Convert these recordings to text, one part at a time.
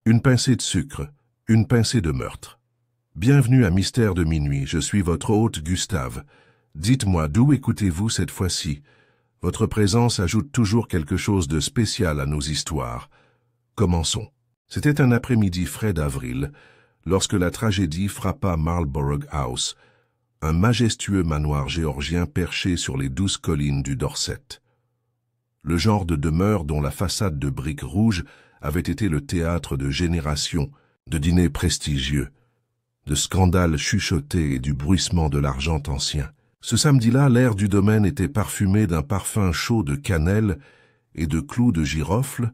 Une pincée de sucre, une pincée de meurtre. Bienvenue à Mystère de minuit, je suis votre hôte Gustave. Dites-moi, d'où écoutez-vous cette fois-ci? Votre présence ajoute toujours quelque chose de spécial à nos histoires. Commençons. C'était un après-midi frais d'avril, lorsque la tragédie frappa Marlborough House, un majestueux manoir géorgien perché sur les 12 collines du Dorset. Le genre de demeure dont la façade de briques rouges avait été le théâtre de générations, de dîners prestigieux, de scandales chuchotés et du bruissement de l'argent ancien. Ce samedi-là, l'air du domaine était parfumé d'un parfum chaud de cannelle et de clous de girofle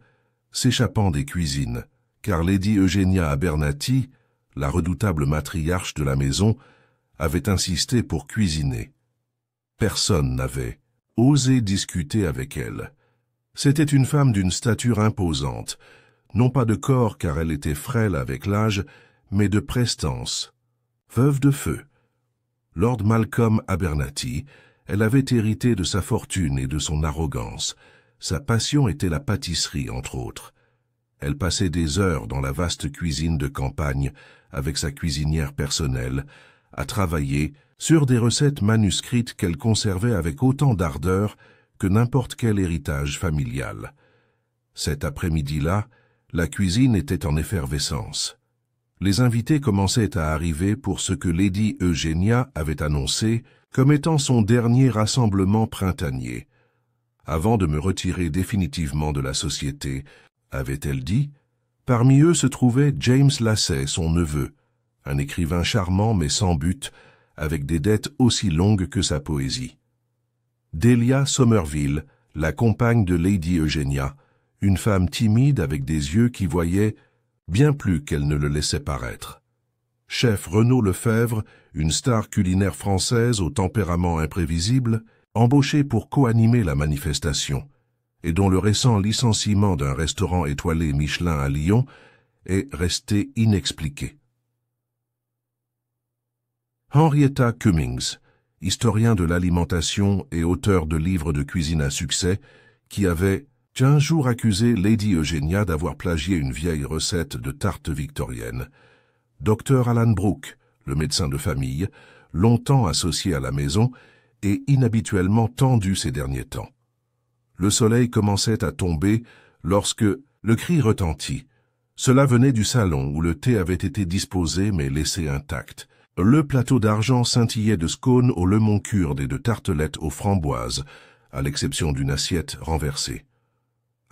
s'échappant des cuisines, car Lady Eugenia Abernathy, la redoutable matriarche de la maison, avait insisté pour cuisiner. Personne n'avait osé discuter avec elle. C'était une femme d'une stature imposante, non pas de corps car elle était frêle avec l'âge, mais de prestance. Veuve de feu. Lord Malcolm Abernathy, elle avait hérité de sa fortune et de son arrogance. Sa passion était la pâtisserie, entre autres. Elle passait des heures dans la vaste cuisine de campagne, avec sa cuisinière personnelle, à travailler sur des recettes manuscrites qu'elle conservait avec autant d'ardeur que n'importe quel héritage familial. Cet après-midi-là, la cuisine était en effervescence. Les invités commençaient à arriver pour ce que Lady Eugenia avait annoncé comme étant son dernier rassemblement printanier. Avant de me retirer définitivement de la société, avait-elle dit, parmi eux se trouvait James Lassay, son neveu, un écrivain charmant mais sans but, avec des dettes aussi longues que sa poésie. Delia Somerville, la compagne de Lady Eugenia, une femme timide avec des yeux qui voyaient bien plus qu'elle ne le laissait paraître. Chef Renaud Lefebvre, une star culinaire française au tempérament imprévisible, embauché pour co-animer la manifestation, et dont le récent licenciement d'un restaurant étoilé Michelin à Lyon est resté inexpliqué. Henrietta Cummings, historien de l'alimentation et auteur de livres de cuisine à succès, qui avait un jour accusé Lady Eugenia d'avoir plagié une vieille recette de tarte victorienne. Dr Alan Brooke, le médecin de famille, longtemps associé à la maison et inhabituellement tendu ces derniers temps. Le soleil commençait à tomber lorsque le cri retentit. Cela venait du salon où le thé avait été disposé mais laissé intact. Le plateau d'argent scintillait de scones au lemon kurde et de tartelettes aux framboises, à l'exception d'une assiette renversée.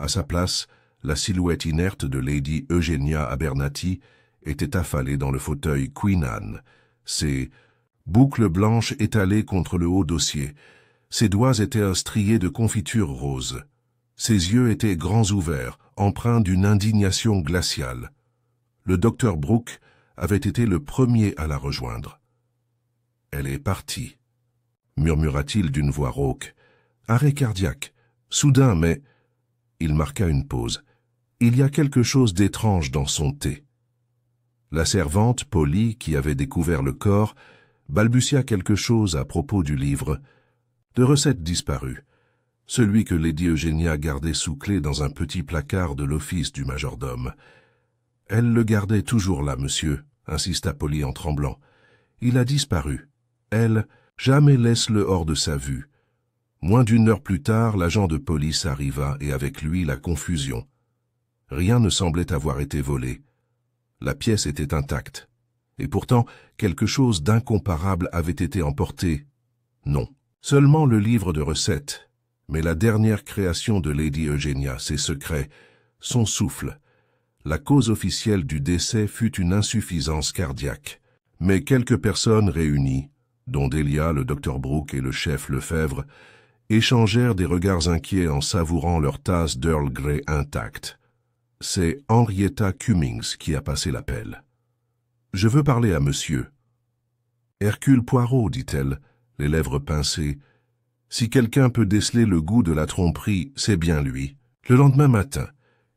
À sa place, la silhouette inerte de Lady Eugenia Abernathy était affalée dans le fauteuil Queen Anne, ses boucles blanches étalées contre le haut dossier. Ses doigts étaient striés de confiture rose. Ses yeux étaient grands ouverts, empreints d'une indignation glaciale. Le docteur Brooke avait été le premier à la rejoindre. « Elle est partie », murmura-t-il d'une voix rauque. « Arrêt cardiaque, soudain, mais... » Il marqua une pause. « Il y a quelque chose d'étrange dans son thé. » La servante, Polly, qui avait découvert le corps, balbutia quelque chose à propos du livre, de recettes disparues, celui que Lady Eugenia gardait sous clé dans un petit placard de l'office du majordome. « Elle le gardait toujours là, monsieur, » insista Polly en tremblant. « Il a disparu. Elle, jamais laisse-le hors de sa vue. » Moins d'une heure plus tard, l'agent de police arriva et avec lui la confusion. Rien ne semblait avoir été volé. La pièce était intacte. Et pourtant, quelque chose d'incomparable avait été emporté. Non, seulement le livre de recettes, mais la dernière création de Lady Eugenia, ses secrets, son souffle. La cause officielle du décès fut une insuffisance cardiaque. Mais quelques personnes réunies, dont Delia, le docteur Brooke et le chef Lefebvre, échangèrent des regards inquiets en savourant leur tasse d'Earl Grey intacte. C'est Henrietta Cummings qui a passé l'appel. « Je veux parler à monsieur. »« Hercule Poirot, dit-elle, les lèvres pincées. Si quelqu'un peut déceler le goût de la tromperie, c'est bien lui. » Le lendemain matin,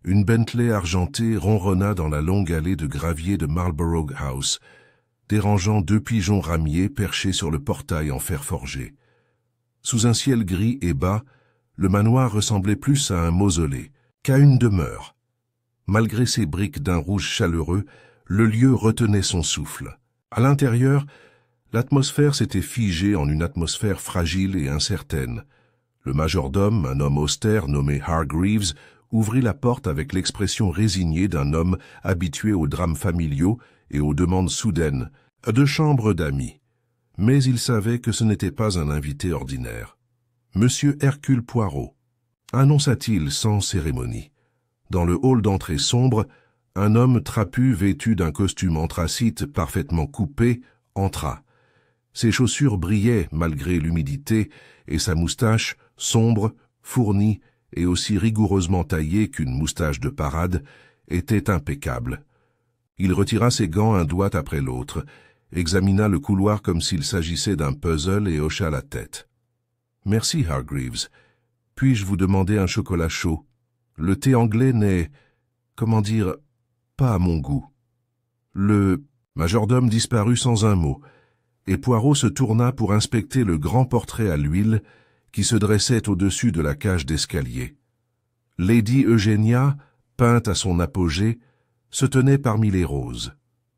une Bentley argentée ronronna dans la longue allée de gravier de Marlborough House, dérangeant 2 pigeons ramiers perchés sur le portail en fer forgé. Sous un ciel gris et bas, le manoir ressemblait plus à un mausolée qu'à une demeure. Malgré ses briques d'un rouge chaleureux, le lieu retenait son souffle. À l'intérieur, l'atmosphère s'était figée en une atmosphère fragile et incertaine. Le majordome, un homme austère nommé Hargreaves, ouvrit la porte avec l'expression résignée d'un homme habitué aux drames familiaux et aux demandes soudaines, de chambre d'amis. Mais il savait que ce n'était pas un invité ordinaire. « Monsieur Hercule Poirot », annonça-t-il sans cérémonie. Dans le hall d'entrée sombre, un homme trapu vêtu d'un costume anthracite parfaitement coupé entra. Ses chaussures brillaient malgré l'humidité et sa moustache, sombre, fournie et aussi rigoureusement taillée qu'une moustache de parade, était impeccable. Il retira ses gants un doigt après l'autre, examina le couloir comme s'il s'agissait d'un puzzle et hocha la tête. « Merci, Hargreaves. Puis-je vous demander un chocolat chaud? Le thé anglais n'est, comment dire, pas à mon goût. » Le majordome disparut sans un mot, et Poirot se tourna pour inspecter le grand portrait à l'huile qui se dressait au-dessus de la cage d'escalier. Lady Eugénia, peinte à son apogée, se tenait parmi les roses,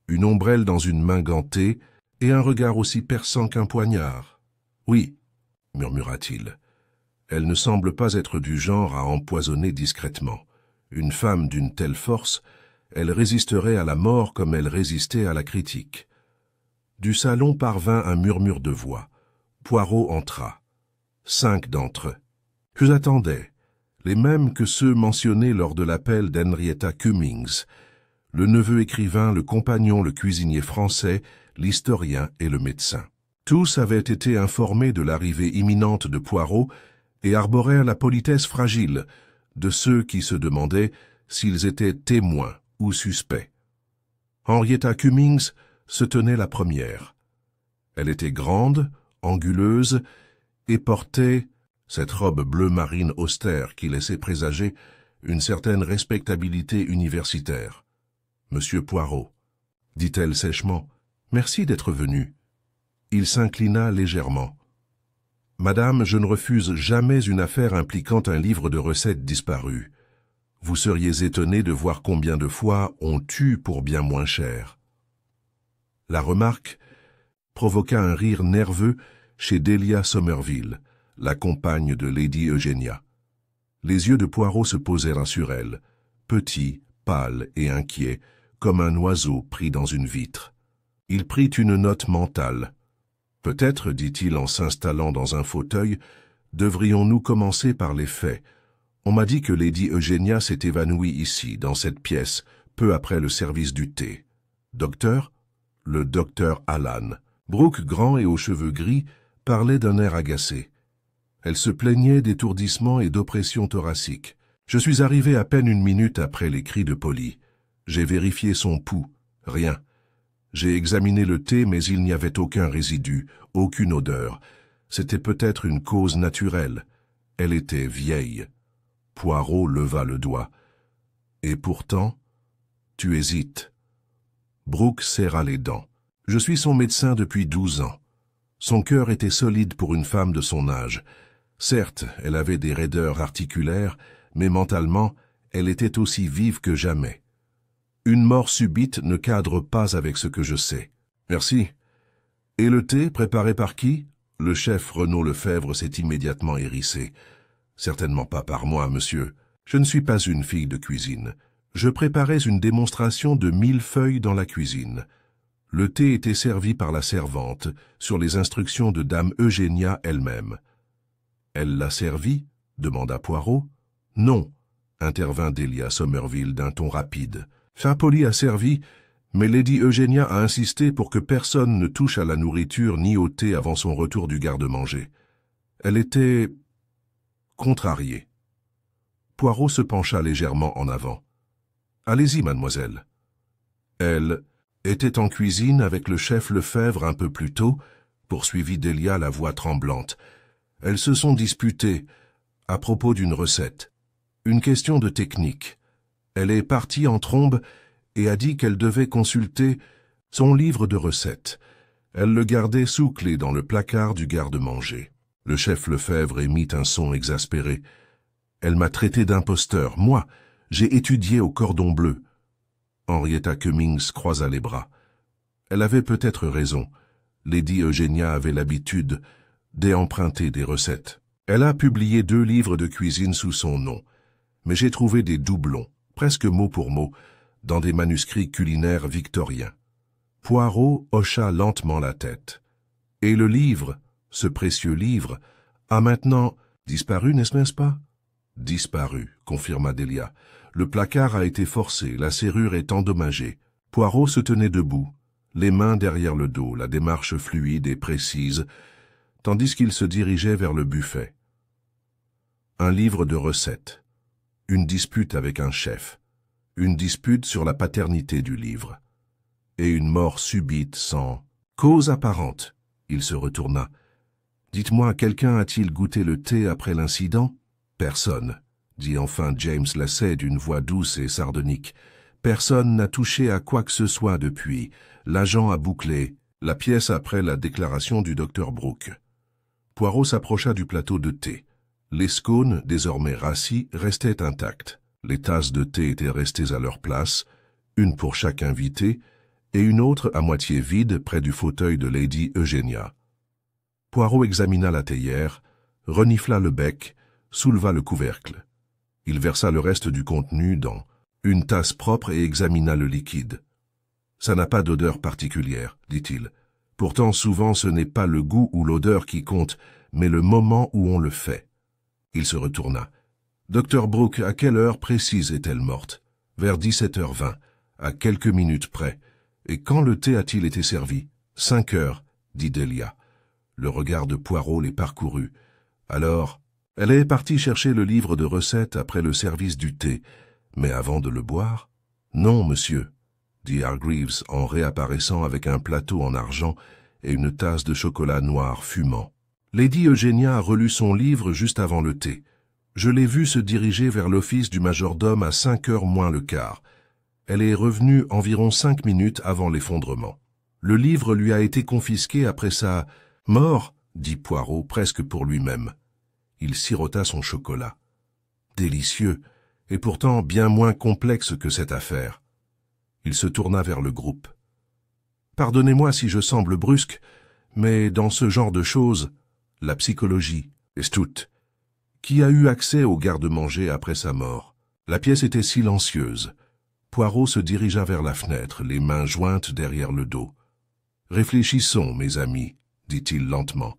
une ombrelle dans une main gantée et un regard aussi perçant qu'un poignard. « Oui, » murmura-t-il, « elle ne semble pas être du genre à empoisonner discrètement. Une femme d'une telle force, elle résisterait à la mort comme elle résistait à la critique. » Du salon parvint un murmure de voix. Poirot entra. 5 d'entre eux. Je attendais, les mêmes que ceux mentionnés lors de l'appel d'Henrietta Cummings, le neveu écrivain, le compagnon, le cuisinier français, l'historien et le médecin. Tous avaient été informés de l'arrivée imminente de Poirot et arborèrent la politesse fragile de ceux qui se demandaient s'ils étaient témoins ou suspects. Henrietta Cummings se tenait la première. Elle était grande, anguleuse, et portait cette robe bleu marine austère qui laissait présager une certaine respectabilité universitaire. « Monsieur Poirot, » dit-elle sèchement, « merci d'être venu. » Il s'inclina légèrement. « Madame, je ne refuse jamais une affaire impliquant un livre de recettes disparu. Vous seriez étonnée de voir combien de fois on tue pour bien moins cher. » La remarque provoqua un rire nerveux chez Delia Somerville, la compagne de Lady Eugénia. Les yeux de Poirot se posèrent sur elle, petits, pâles et inquiets, comme un oiseau pris dans une vitre. Il prit une note mentale. « Peut-être, dit-il en s'installant dans un fauteuil, devrions-nous commencer par les faits. On m'a dit que Lady Eugénia s'est évanouie ici, dans cette pièce, peu après le service du thé. Docteur ?» Le docteur Allan. Brooke, grand et aux cheveux gris, parlait d'un air agacé. Elle se plaignait d'étourdissement et d'oppression thoracique. Je suis arrivé à peine 1 minute après les cris de Polly. J'ai vérifié son pouls. Rien. J'ai examiné le thé, mais il n'y avait aucun résidu, aucune odeur. C'était peut-être une cause naturelle. Elle était vieille. Poirot leva le doigt. Et pourtant, tu hésites. Brooke serra les dents. Je suis son médecin depuis 12 ans. Son cœur était solide pour une femme de son âge. Certes, elle avait des raideurs articulaires, mais mentalement, elle était aussi vive que jamais. Une mort subite ne cadre pas avec ce que je sais. Merci. Et le thé, préparé par qui? Le chef Renaud Lefebvre s'est immédiatement hérissé. Certainement pas par moi, monsieur. Je ne suis pas une fille de cuisine. Je préparais une démonstration de millefeuilles dans la cuisine. Le thé était servi par la servante, sur les instructions de dame Eugénia elle-même. « Elle l'a servi ?» demanda Poirot. « Non » intervint Delia Somerville d'un ton rapide. « Polly a servi, mais Lady Eugénia a insisté pour que personne ne touche à la nourriture ni au thé avant son retour du garde-manger. Elle était contrariée. » Poirot se pencha légèrement en avant. « Allez-y, mademoiselle. » Elle était en cuisine avec le chef Lefebvre un peu plus tôt, poursuivit Delia la voix tremblante. Elles se sont disputées à propos d'une recette. Une question de technique. Elle est partie en trombe et a dit qu'elle devait consulter son livre de recettes. Elle le gardait sous clé dans le placard du garde-manger. Le chef Lefebvre émit un son exaspéré. Elle m'a traité d'imposteur. Moi, J'ai étudié au cordon bleu. Henrietta Cummings croisa les bras. Elle avait peut-être raison. Lady Eugenia avait l'habitude d'emprunter des recettes. Elle a publié 2 livres de cuisine sous son nom, mais j'ai trouvé des doublons, presque mot pour mot, dans des manuscrits culinaires victoriens. Poirot hocha lentement la tête. Et le livre, ce précieux livre, a maintenant disparu, n'est-ce pas? Disparu, confirma Delia. Le placard a été forcé, la serrure est endommagée. Poirot se tenait debout, les mains derrière le dos, la démarche fluide et précise, tandis qu'il se dirigeait vers le buffet. Un livre de recettes, une dispute avec un chef, une dispute sur la paternité du livre, et une mort subite sans cause apparente. Il se retourna. « Dites-moi, quelqu'un a-t-il goûté le thé après l'incident ?»« Personne, » dit enfin James Lacey d'une voix douce et sardonique. « Personne n'a touché à quoi que ce soit depuis. L'agent a bouclé la pièce après la déclaration du docteur Brooke. » Poirot s'approcha du plateau de thé. Les scones, désormais rassis, restaient intacts. Les tasses de thé étaient restées à leur place, une pour chaque invité, et une autre à moitié vide près du fauteuil de Lady Eugenia. Poirot examina la théière, renifla le bec, souleva le couvercle. Il versa le reste du contenu dans une tasse propre et examina le liquide. « Ça n'a pas d'odeur particulière, dit-il. Pourtant, souvent, ce n'est pas le goût ou l'odeur qui compte, mais le moment où on le fait. » Il se retourna. « Docteur Brooke, à quelle heure précise est-elle morte ? » « Vers 17h20, à quelques minutes près. Et quand le thé a-t-il été servi ? 5 heures, dit Delia. Le regard de Poirot les parcourut. Alors, elle est partie chercher le livre de recettes après le service du thé, mais avant de le boire ? Non, monsieur, dit Hargreaves en réapparaissant avec un plateau en argent et une tasse de chocolat noir fumant. Lady Eugenia a relu son livre juste avant le thé. Je l'ai vue se diriger vers l'office du majordome à 5h moins le quart. Elle est revenue environ 5 minutes avant l'effondrement. Le livre lui a été confisqué après sa mort, dit Poirot presque pour lui-même. Il sirota son chocolat. Délicieux, et pourtant bien moins complexe que cette affaire. Il se tourna vers le groupe. Pardonnez-moi si je semble brusque, mais dans ce genre de choses, la psychologie est toute. Qui a eu accès au garde-manger après sa mort? La pièce était silencieuse. Poirot se dirigea vers la fenêtre, les mains jointes derrière le dos. « Réfléchissons, mes amis, » dit-il lentement.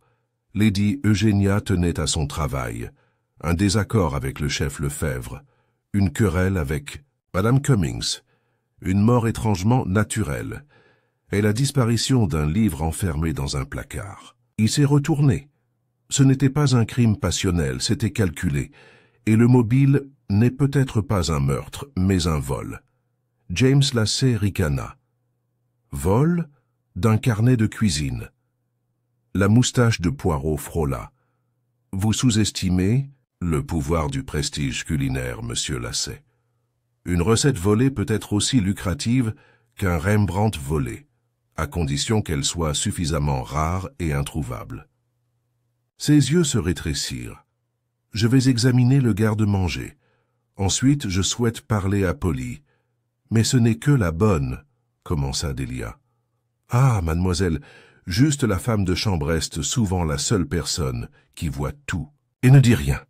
Lady Eugenia tenait à son travail. Un désaccord avec le chef Lefebvre. Une querelle avec Madame Cummings. Une mort étrangement naturelle. Et la disparition d'un livre enfermé dans un placard. Il s'est retourné. Ce n'était pas un crime passionnel, c'était calculé. Et le mobile n'est peut-être pas un meurtre, mais un vol. James Lacey ricana. Vol d'un carnet de cuisine. La moustache de Poirot frôla. Vous sous-estimez le pouvoir du prestige culinaire, monsieur Lacey. Une recette volée peut être aussi lucrative qu'un Rembrandt volé, à condition qu'elle soit suffisamment rare et introuvable. Ses yeux se rétrécirent. Je vais examiner le garde-manger. Ensuite, je souhaite parler à Polly. Mais ce n'est que la bonne, commença Delia. Ah, mademoiselle, juste la femme de chambre est souvent la seule personne qui voit tout. Et ne dit rien.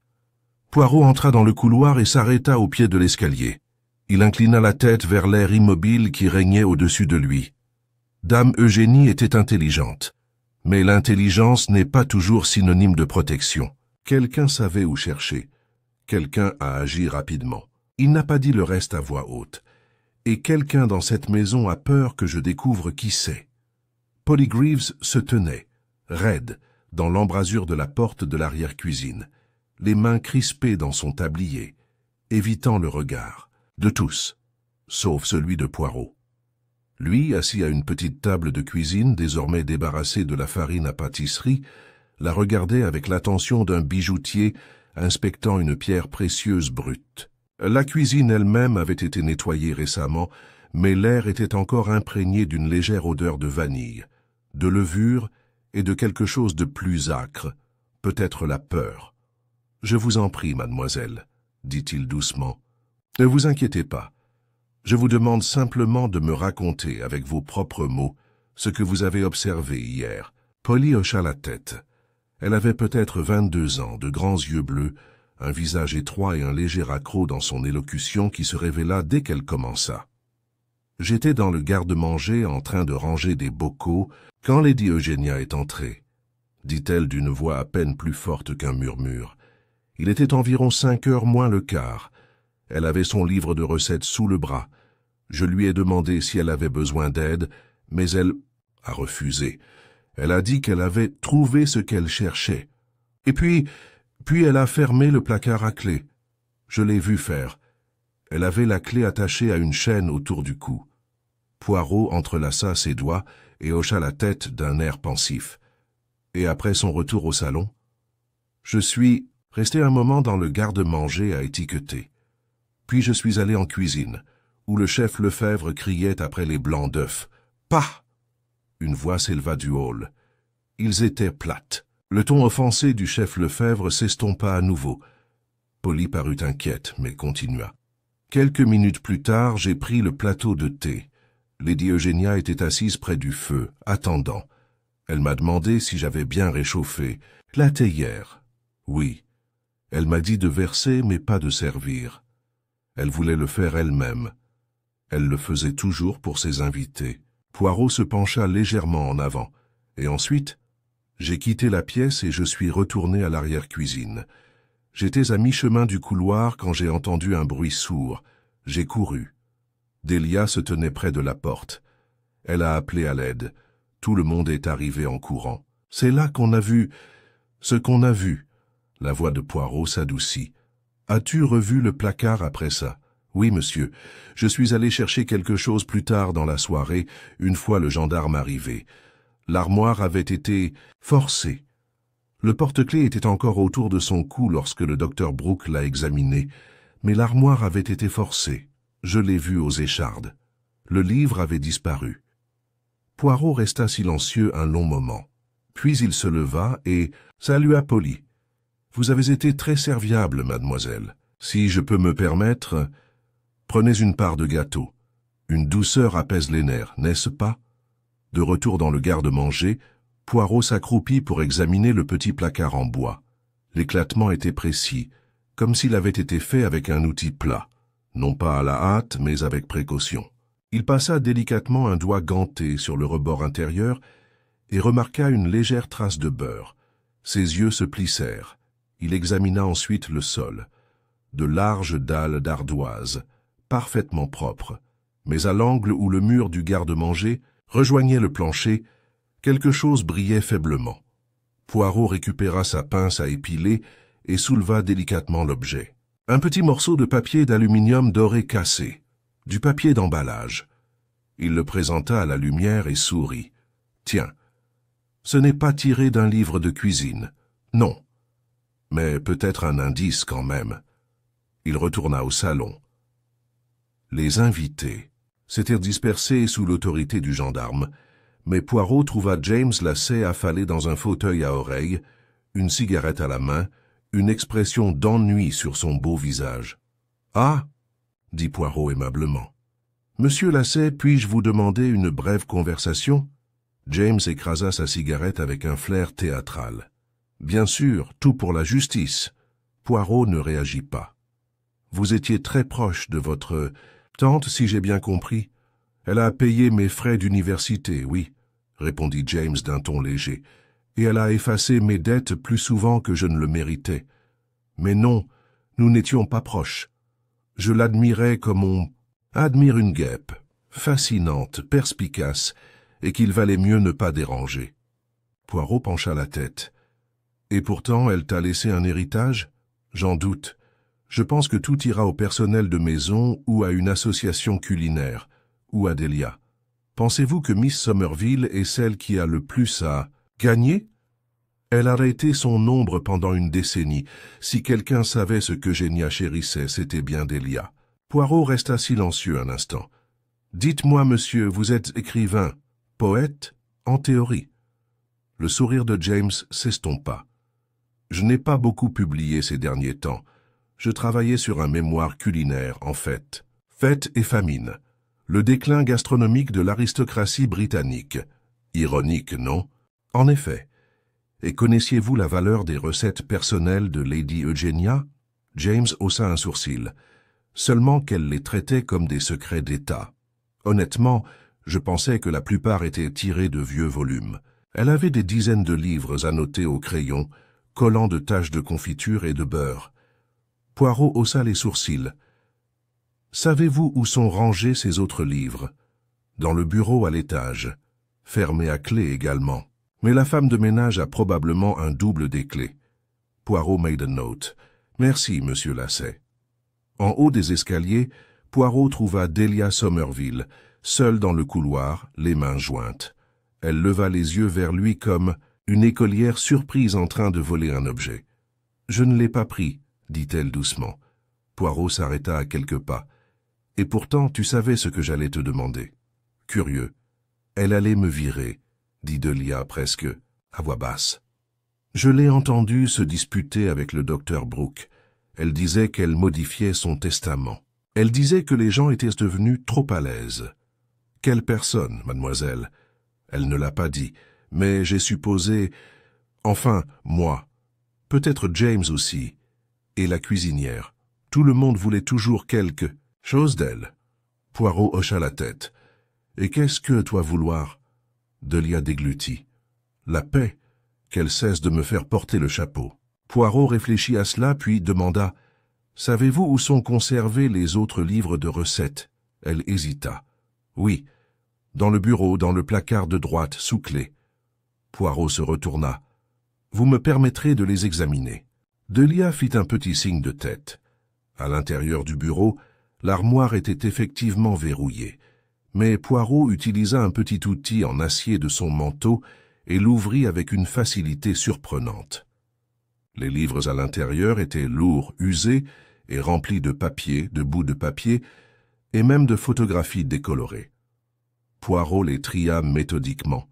Poirot entra dans le couloir et s'arrêta au pied de l'escalier. Il inclina la tête vers l'air immobile qui régnait au-dessus de lui. Dame Eugénie était intelligente. Mais l'intelligence n'est pas toujours synonyme de protection. Quelqu'un savait où chercher. Quelqu'un a agi rapidement. Il n'a pas dit le reste à voix haute. Et quelqu'un dans cette maison a peur que je découvre qui c'est. Polly Greaves se tenait, raide, dans l'embrasure de la porte de l'arrière-cuisine, les mains crispées dans son tablier, évitant le regard, de tous, sauf celui de Poirot. Lui, assis à une petite table de cuisine, désormais débarrassée de la farine à pâtisserie, la regardait avec l'attention d'un bijoutier inspectant une pierre précieuse brute. La cuisine elle-même avait été nettoyée récemment, mais l'air était encore imprégné d'une légère odeur de vanille, de levure et de quelque chose de plus âcre, peut-être la peur. « Je vous en prie, mademoiselle, » dit-il doucement. Ne vous inquiétez pas. Je vous demande simplement de me raconter, avec vos propres mots, ce que vous avez observé hier. Polly hocha la tête. Elle avait peut-être 22 ans, de grands yeux bleus, un visage étroit et un léger accroc dans son élocution qui se révéla dès qu'elle commença. J'étais dans le garde-manger en train de ranger des bocaux quand Lady Eugénia est entrée, dit-elle d'une voix à peine plus forte qu'un murmure. Il était environ 5 heures moins le quart. Elle avait son livre de recettes sous le bras. Je lui ai demandé si elle avait besoin d'aide, mais elle a refusé. Elle a dit qu'elle avait trouvé ce qu'elle cherchait. Et puis elle a fermé le placard à clé. Je l'ai vue faire. Elle avait la clé attachée à une chaîne autour du cou. Poirot entrelaça ses doigts et hocha la tête d'un air pensif. Et après son retour au salon, je suis resté un moment dans le garde-manger à étiqueter. Puis je suis allé en cuisine, où le chef Lefebvre criait après les blancs d'œufs. « Pah !» Une voix s'éleva du hall. Ils étaient plates. Le ton offensé du chef Lefebvre s'estompa à nouveau. Polly parut inquiète, mais continua. Quelques minutes plus tard, j'ai pris le plateau de thé. Lady Eugénia était assise près du feu, attendant. Elle m'a demandé si j'avais bien réchauffé. La théière. Oui. Elle m'a dit de verser, mais pas de servir. Elle voulait le faire elle-même. Elle le faisait toujours pour ses invités. Poirot se pencha légèrement en avant, et ensuite, j'ai quitté la pièce et je suis retourné à l'arrière-cuisine. J'étais à mi-chemin du couloir quand j'ai entendu un bruit sourd. J'ai couru. Delia se tenait près de la porte. Elle a appelé à l'aide. Tout le monde est arrivé en courant. C'est là qu'on a vu ce qu'on a vu. La voix de Poirot s'adoucit. As-tu revu le placard après ça? Oui, monsieur. Je suis allé chercher quelque chose plus tard dans la soirée, une fois le gendarme arrivé. L'armoire avait été forcée. Le porte-clés était encore autour de son cou lorsque le docteur Brooke l'a examiné, mais l'armoire avait été forcée. Je l'ai vu aux échardes. Le livre avait disparu. Poirot resta silencieux un long moment. Puis il se leva et salua Polly. « Vous avez été très serviable, mademoiselle. Si je peux me permettre, prenez une part de gâteau. Une douceur apaise les nerfs, n'est-ce pas ?» De retour dans le garde-manger, Poirot s'accroupit pour examiner le petit placard en bois. L'éclatement était précis, comme s'il avait été fait avec un outil plat, non pas à la hâte, mais avec précaution. Il passa délicatement un doigt ganté sur le rebord intérieur et remarqua une légère trace de beurre. Ses yeux se plissèrent. Il examina ensuite le sol. De larges dalles d'ardoise, parfaitement propres, mais à l'angle où le mur du garde-manger rejoignait le plancher, quelque chose brillait faiblement. Poirot récupéra sa pince à épiler et souleva délicatement l'objet. Un petit morceau de papier d'aluminium doré cassé, du papier d'emballage. Il le présenta à la lumière et sourit. « Tiens, ce n'est pas tiré d'un livre de cuisine. Non. Mais peut-être un indice quand même. » Il retourna au salon. Les invités s'étaient dispersés sous l'autorité du gendarme, mais Poirot trouva James Lacey affalé dans un fauteuil à oreilles, une cigarette à la main, une expression d'ennui sur son beau visage. « Ah !» dit Poirot aimablement. « Monsieur Lacey, puis-je vous demander une brève conversation ?» James écrasa sa cigarette avec un flair théâtral. « Bien sûr, tout pour la justice. » Poirot ne réagit pas. « Vous étiez très proche de votre tante, si j'ai bien compris. Elle a payé mes frais d'université, oui, répondit James d'un ton léger, et elle a effacé mes dettes plus souvent que je ne le méritais. Mais non, nous n'étions pas proches. Je l'admirais comme on admire une guêpe, fascinante, perspicace, et qu'il valait mieux ne pas déranger. Poirot pencha la tête. Et pourtant, elle t'a laissé un héritage? J'en doute. Je pense que tout ira au personnel de maison ou à une association culinaire, ou à Delia. Pensez-vous que Miss Somerville est celle qui a le plus à gagner? Elle a été son ombre pendant une décennie. Si quelqu'un savait ce qu'Eugénia chérissait, c'était bien Delia. Poirot resta silencieux un instant. « Dites-moi, monsieur, vous êtes écrivain, poète, en théorie. » Le sourire de James s'estompa. « Je n'ai pas beaucoup publié ces derniers temps. Je travaillais sur un mémoire culinaire, en fait. Fête et famine. Le déclin gastronomique de l'aristocratie britannique. Ironique, non? En effet. Et connaissiez-vous la valeur des recettes personnelles de Lady Eugenia? James haussa un sourcil. Seulement qu'elle les traitait comme des secrets d'État. Honnêtement, je pensais que la plupart étaient tirés de vieux volumes. Elle avait des dizaines de livres annotés au crayon, collant de taches de confiture et de beurre. Poirot haussa les sourcils. « Savez-vous où sont rangés ces autres livres ?»« Dans le bureau à l'étage. Fermé à clé également. Mais la femme de ménage a probablement un double des clés. » Poirot made a note. « Merci, monsieur Lasset. » En haut des escaliers, Poirot trouva Delia Somerville, seule dans le couloir, les mains jointes. Elle leva les yeux vers lui comme une écolière surprise en train de voler un objet. « Je ne l'ai pas pris, » dit-elle doucement. Poirot s'arrêta à quelques pas. « Et pourtant, tu savais ce que j'allais te demander. » Curieux. « Elle allait me virer, » dit Delia presque à voix basse. Je l'ai entendue se disputer avec le docteur Brooke. Elle disait qu'elle modifiait son testament. Elle disait que les gens étaient devenus trop à l'aise. Quelle personne, mademoiselle? Elle ne l'a pas dit, mais j'ai supposé... Enfin, moi. Peut-être James aussi. Et la cuisinière. Tout le monde voulait toujours quelque chose d'elle. Poirot hocha la tête. Et qu'est-ce que toi vouloir? Delia déglutit. La paix. Qu'elle cesse de me faire porter le chapeau. Poirot réfléchit à cela, puis demanda « Savez-vous où sont conservés les autres livres de recettes ?» Elle hésita. « Oui, dans le bureau, dans le placard de droite, sous clé. » Poirot se retourna. « Vous me permettrez de les examiner. » Delia fit un petit signe de tête. À l'intérieur du bureau, l'armoire était effectivement verrouillée, mais Poirot utilisa un petit outil en acier de son manteau et l'ouvrit avec une facilité surprenante. Les livres à l'intérieur étaient lourds, usés et remplis de papier, de bouts de papier et même de photographies décolorées. Poirot les tria méthodiquement.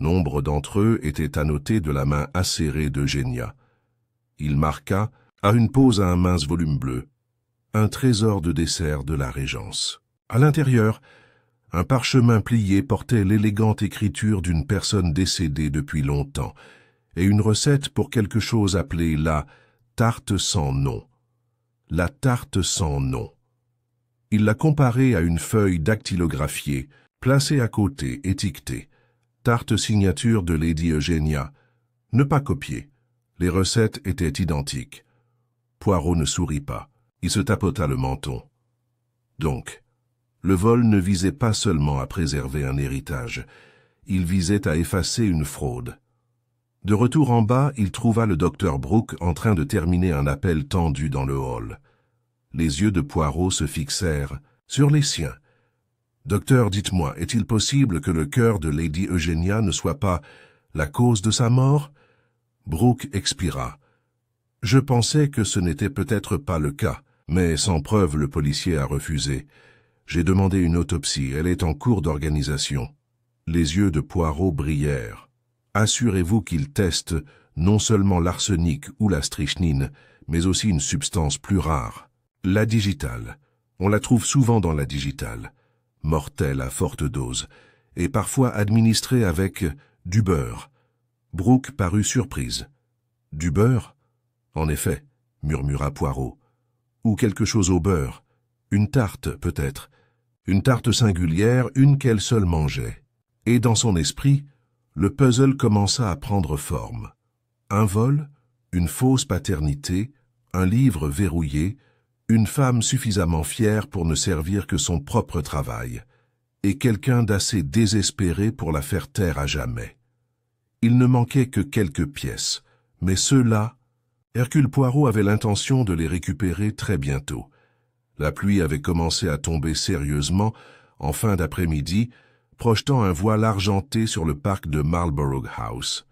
Nombre d'entre eux étaient annotés de la main acérée d'Eugénia. Il marqua, à une pause à un mince volume bleu, un trésor de dessert de la Régence. À l'intérieur, un parchemin plié portait l'élégante écriture d'une personne décédée depuis longtemps, et une recette pour quelque chose appelé la tarte sans nom. La tarte sans nom. Il la comparait à une feuille dactylographiée, placée à côté, étiquetée. Tarte signature de Lady Eugenia. Ne pas copier. Les recettes étaient identiques. Poirot ne sourit pas. Il se tapota le menton. Donc, le vol ne visait pas seulement à préserver un héritage. Il visait à effacer une fraude. De retour en bas, il trouva le docteur Brooke en train de terminer un appel tendu dans le hall. Les yeux de Poirot se fixèrent sur les siens. « Docteur, dites-moi, est-il possible que le cœur de Lady Eugenia ne soit pas la cause de sa mort ?» Brooke expira. « Je pensais que ce n'était peut-être pas le cas, mais sans preuve le policier a refusé. J'ai demandé une autopsie, elle est en cours d'organisation. » Les yeux de Poirot brillèrent. « Assurez-vous qu'il teste non seulement l'arsenic ou la strychnine, mais aussi une substance plus rare. La digitale. On la trouve souvent dans la digitale. Mortelle à forte dose, et parfois administrée avec du beurre. » Brooke parut surprise. « Du beurre ?»« En effet, » murmura Poirot. « Ou quelque chose au beurre. Une tarte, peut-être. Une tarte singulière, une qu'elle seule mangeait. » Et dans son esprit, le puzzle commença à prendre forme. Un vol, une fausse paternité, un livre verrouillé, une femme suffisamment fière pour ne servir que son propre travail, et quelqu'un d'assez désespéré pour la faire taire à jamais. Il ne manquait que quelques pièces, mais ceux-là, Hercule Poirot avait l'intention de les récupérer très bientôt. La pluie avait commencé à tomber sérieusement en fin d'après-midi, projetant un voile argenté sur le parc de Marlborough House.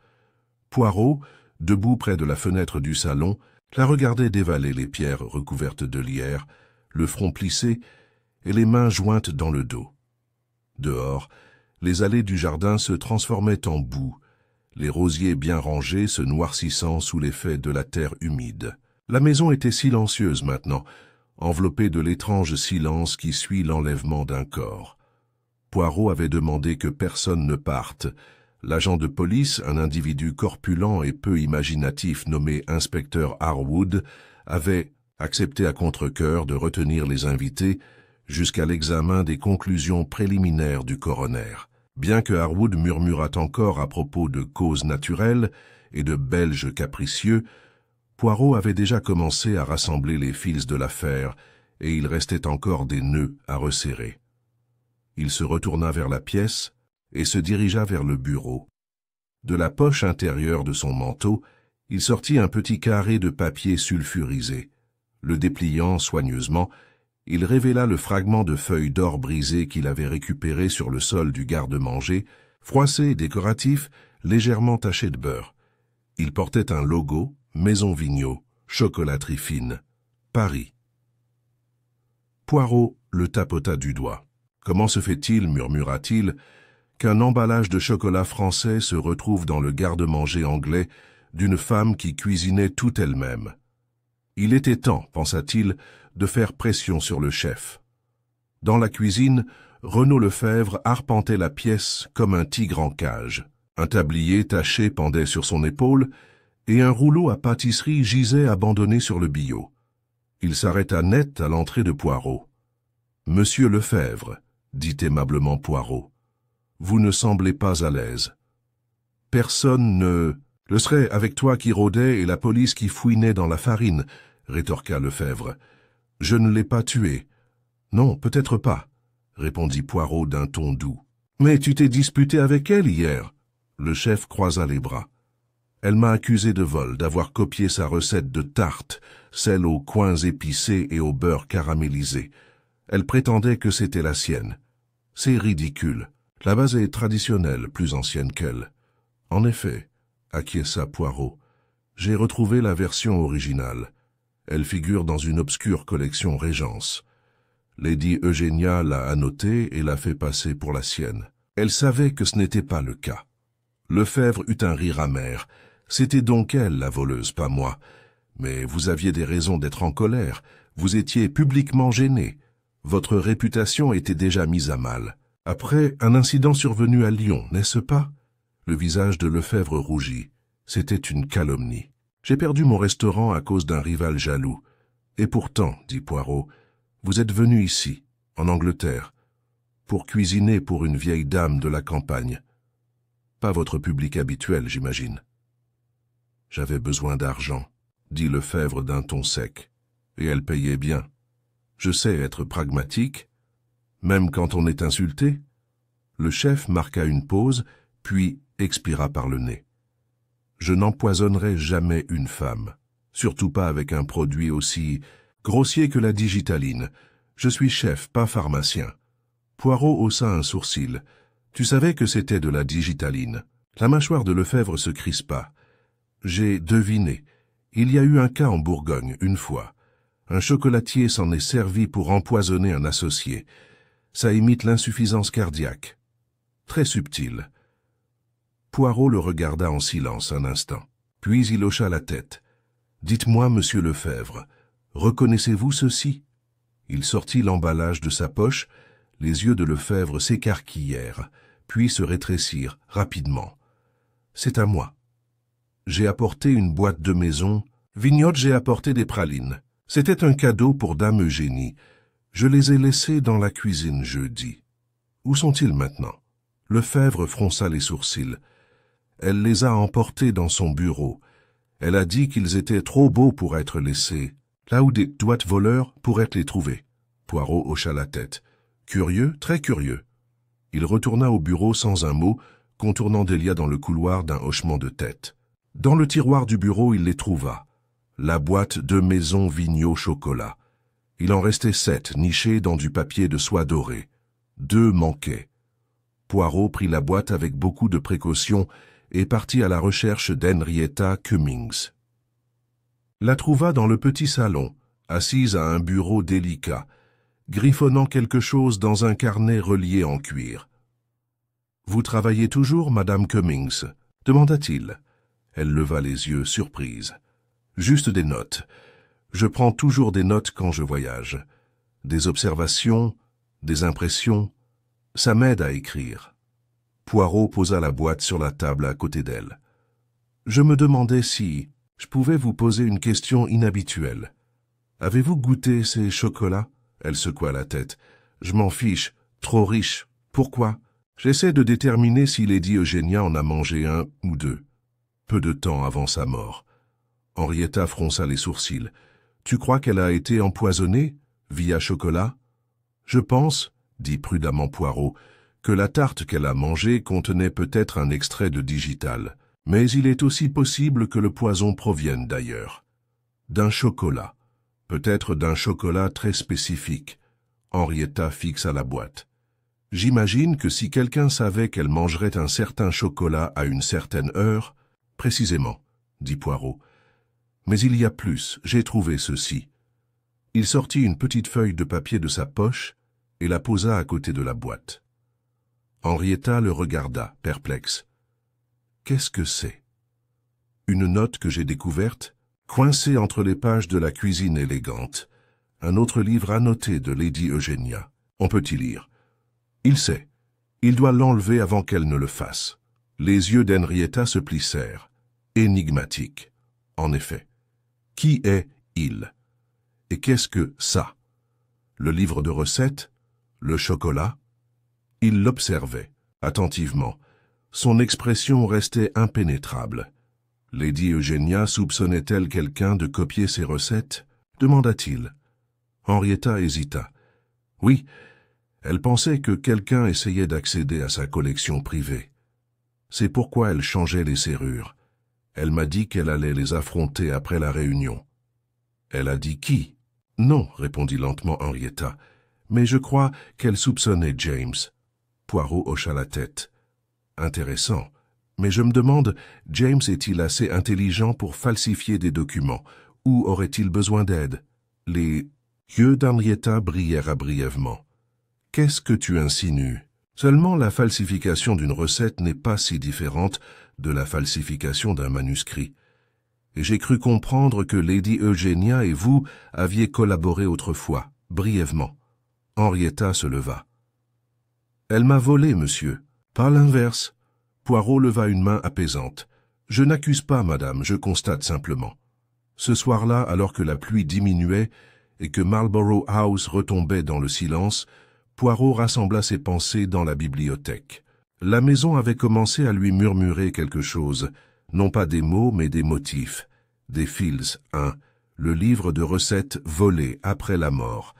Poirot, debout près de la fenêtre du salon, la regardait dévaler les pierres recouvertes de lierre, le front plissé et les mains jointes dans le dos. Dehors, les allées du jardin se transformaient en boue, les rosiers bien rangés se noircissant sous l'effet de la terre humide. La maison était silencieuse maintenant, enveloppée de l'étrange silence qui suit l'enlèvement d'un corps. Poirot avait demandé que personne ne parte. L'agent de police, un individu corpulent et peu imaginatif nommé inspecteur Harwood, avait accepté à contre-cœur de retenir les invités jusqu'à l'examen des conclusions préliminaires du coroner. Bien que Harwood murmurât encore à propos de causes naturelles et de Belges capricieux, Poirot avait déjà commencé à rassembler les fils de l'affaire et il restait encore des nœuds à resserrer. Il se retourna vers la pièce et se dirigea vers le bureau. De la poche intérieure de son manteau, il sortit un petit carré de papier sulfurisé. Le dépliant soigneusement, il révéla le fragment de feuille d'or brisé qu'il avait récupéré sur le sol du garde-manger, froissé et décoratif, légèrement taché de beurre. Il portait un logo, Maison Vigneault, chocolaterie fine, Paris. Poirot le tapota du doigt. « Comment se fait-il, murmura-t-il, qu'un emballage de chocolat français se retrouve dans le garde-manger anglais d'une femme qui cuisinait tout elle-même? Il était temps, pensa-t-il, de faire pression sur le chef. » Dans la cuisine, Renaud Lefebvre arpentait la pièce comme un tigre en cage. Un tablier taché pendait sur son épaule et un rouleau à pâtisserie gisait abandonné sur le billot. Il s'arrêta net à l'entrée de Poirot. « Monsieur Lefebvre, dit aimablement Poirot, vous ne semblez pas à l'aise. Personne ne... Le serait avec toi qui rôdait et la police qui fouinait dans la farine, rétorqua Lefebvre. Je ne l'ai pas tué. Non, peut-être pas, répondit Poirot d'un ton doux. Mais tu t'es disputé avec elle hier. Le chef croisa les bras. Elle m'a accusé de vol, d'avoir copié sa recette de tarte, celle aux coins épicés et au beurre caramélisé. Elle prétendait que c'était la sienne. C'est ridicule. La base est traditionnelle, plus ancienne qu'elle. En effet, acquiesça Poirot, j'ai retrouvé la version originale. Elle figure dans une obscure collection Régence. Lady Eugénia l'a annotée et l'a fait passer pour la sienne. Elle savait que ce n'était pas le cas. Lefebvre eut un rire amer. C'était donc elle, la voleuse, pas moi. Mais vous aviez des raisons d'être en colère. Vous étiez publiquement gêné. Votre réputation était déjà mise à mal. Après un incident survenu à Lyon, n'est-ce pas? Le visage de Lefebvre rougit. C'était une calomnie. J'ai perdu mon restaurant à cause d'un rival jaloux. Et pourtant, dit Poirot, vous êtes venu ici, en Angleterre, pour cuisiner pour une vieille dame de la campagne. Pas votre public habituel, j'imagine. J'avais besoin d'argent, dit Lefebvre d'un ton sec, et elle payait bien. Je sais être pragmatique, même quand on est insulté. Le chef marqua une pause, puis expira par le nez. Je n'empoisonnerai jamais une femme, surtout pas avec un produit aussi grossier que la digitaline. Je suis chef, pas pharmacien. Poirot haussa un sourcil. Tu savais que c'était de la digitaline. La mâchoire de Lefebvre se crispa. J'ai deviné. Il y a eu un cas en Bourgogne, une fois. Un chocolatier s'en est servi pour empoisonner un associé. Ça imite l'insuffisance cardiaque. Très subtil. Poirot le regarda en silence un instant. Puis il hocha la tête. « Dites-moi, monsieur Lefebvre, reconnaissez-vous ceci ?» Il sortit l'emballage de sa poche. Les yeux de Lefebvre s'écarquillèrent, puis se rétrécirent rapidement. « C'est à moi. J'ai apporté une boîte de maison. Vignotte, j'ai apporté des pralines. C'était un cadeau pour dame Eugénie. Je les ai laissés dans la cuisine jeudi. Où sont-ils maintenant ?» Lefebvre fronça les sourcils. Elle les a emportés dans son bureau. Elle a dit qu'ils étaient trop beaux pour être laissés. Là où des doigts voleurs pourraient les trouver. Poirot hocha la tête. Curieux, très curieux. Il retourna au bureau sans un mot, contournant Delia dans le couloir d'un hochement de tête. Dans le tiroir du bureau, il les trouva. La boîte de Maison Vigneault chocolat. Il en restait 7, nichées dans du papier de soie dorée. 2 manquaient. Poirot prit la boîte avec beaucoup de précaution et partit à la recherche d'Henrietta Cummings. La trouva dans le petit salon, assise à un bureau délicat, griffonnant quelque chose dans un carnet relié en cuir. « Vous travaillez toujours, Madame Cummings ?» demanda-t-il. Elle leva les yeux, surprise. « Juste des notes. Je prends toujours des notes quand je voyage. Des observations, des impressions. Ça m'aide à écrire. Poirot posa la boîte sur la table à côté d'elle. Je me demandais si je pouvais vous poser une question inhabituelle. Avez-vous goûté ces chocolats? Elle secoua la tête. Je m'en fiche. Trop riche. Pourquoi? J'essaie de déterminer si Lady Eugenia en a mangé un ou deux. Peu de temps avant sa mort. Henrietta fronça les sourcils. Tu crois qu'elle a été empoisonnée, via chocolat? Je pense, dit prudemment Poirot, que la tarte qu'elle a mangée contenait peut-être un extrait de digital. Mais il est aussi possible que le poison provienne d'ailleurs. D'un chocolat. Peut-être d'un chocolat très spécifique. Henrietta fixa la boîte. J'imagine que si quelqu'un savait qu'elle mangerait un certain chocolat à une certaine heure, précisément, dit Poirot. Mais il y a plus, j'ai trouvé ceci. Il sortit une petite feuille de papier de sa poche et la posa à côté de la boîte. Henrietta le regarda, perplexe. Qu'est-ce que c'est? Une note que j'ai découverte, coincée entre les pages de la cuisine élégante. Un autre livre annoté de Lady Eugenia. On peut y lire. Il sait. Il doit l'enlever avant qu'elle ne le fasse. Les yeux d'Henrietta se plissèrent. Énigmatique. En effet. Qui est il? Et qu'est-ce que ça? Le livre de recettes? Le chocolat? Il l'observait, attentivement. Son expression restait impénétrable. Lady Eugenia soupçonnait-elle quelqu'un de copier ses recettes? Demanda-t-il. Henrietta hésita. Oui, elle pensait que quelqu'un essayait d'accéder à sa collection privée. C'est pourquoi elle changeait les serrures. Elle m'a dit qu'elle allait les affronter après la réunion. Elle a dit qui? Non, répondit lentement Henrietta, mais je crois qu'elle soupçonnait James. Poirot hocha la tête. Intéressant. Mais je me demande, James est-il assez intelligent pour falsifier des documents, ou aurait-il besoin d'aide? Les yeux d'Henrietta brillèrent brièvement. Qu'est-ce que tu insinues? Seulement la falsification d'une recette n'est pas si différente de la falsification d'un manuscrit. Et j'ai cru comprendre que Lady Eugenia et vous aviez collaboré autrefois, brièvement. Henrietta se leva. Elle m'a volé, monsieur. Pas l'inverse. Poirot leva une main apaisante. Je n'accuse pas, madame, je constate simplement. Ce soir-là, alors que la pluie diminuait et que Marlborough House retombait dans le silence, Poirot rassembla ses pensées dans la bibliothèque. La maison avait commencé à lui murmurer quelque chose, non pas des mots, mais des motifs. Des fils, 1. Le livre de recettes volé après la mort.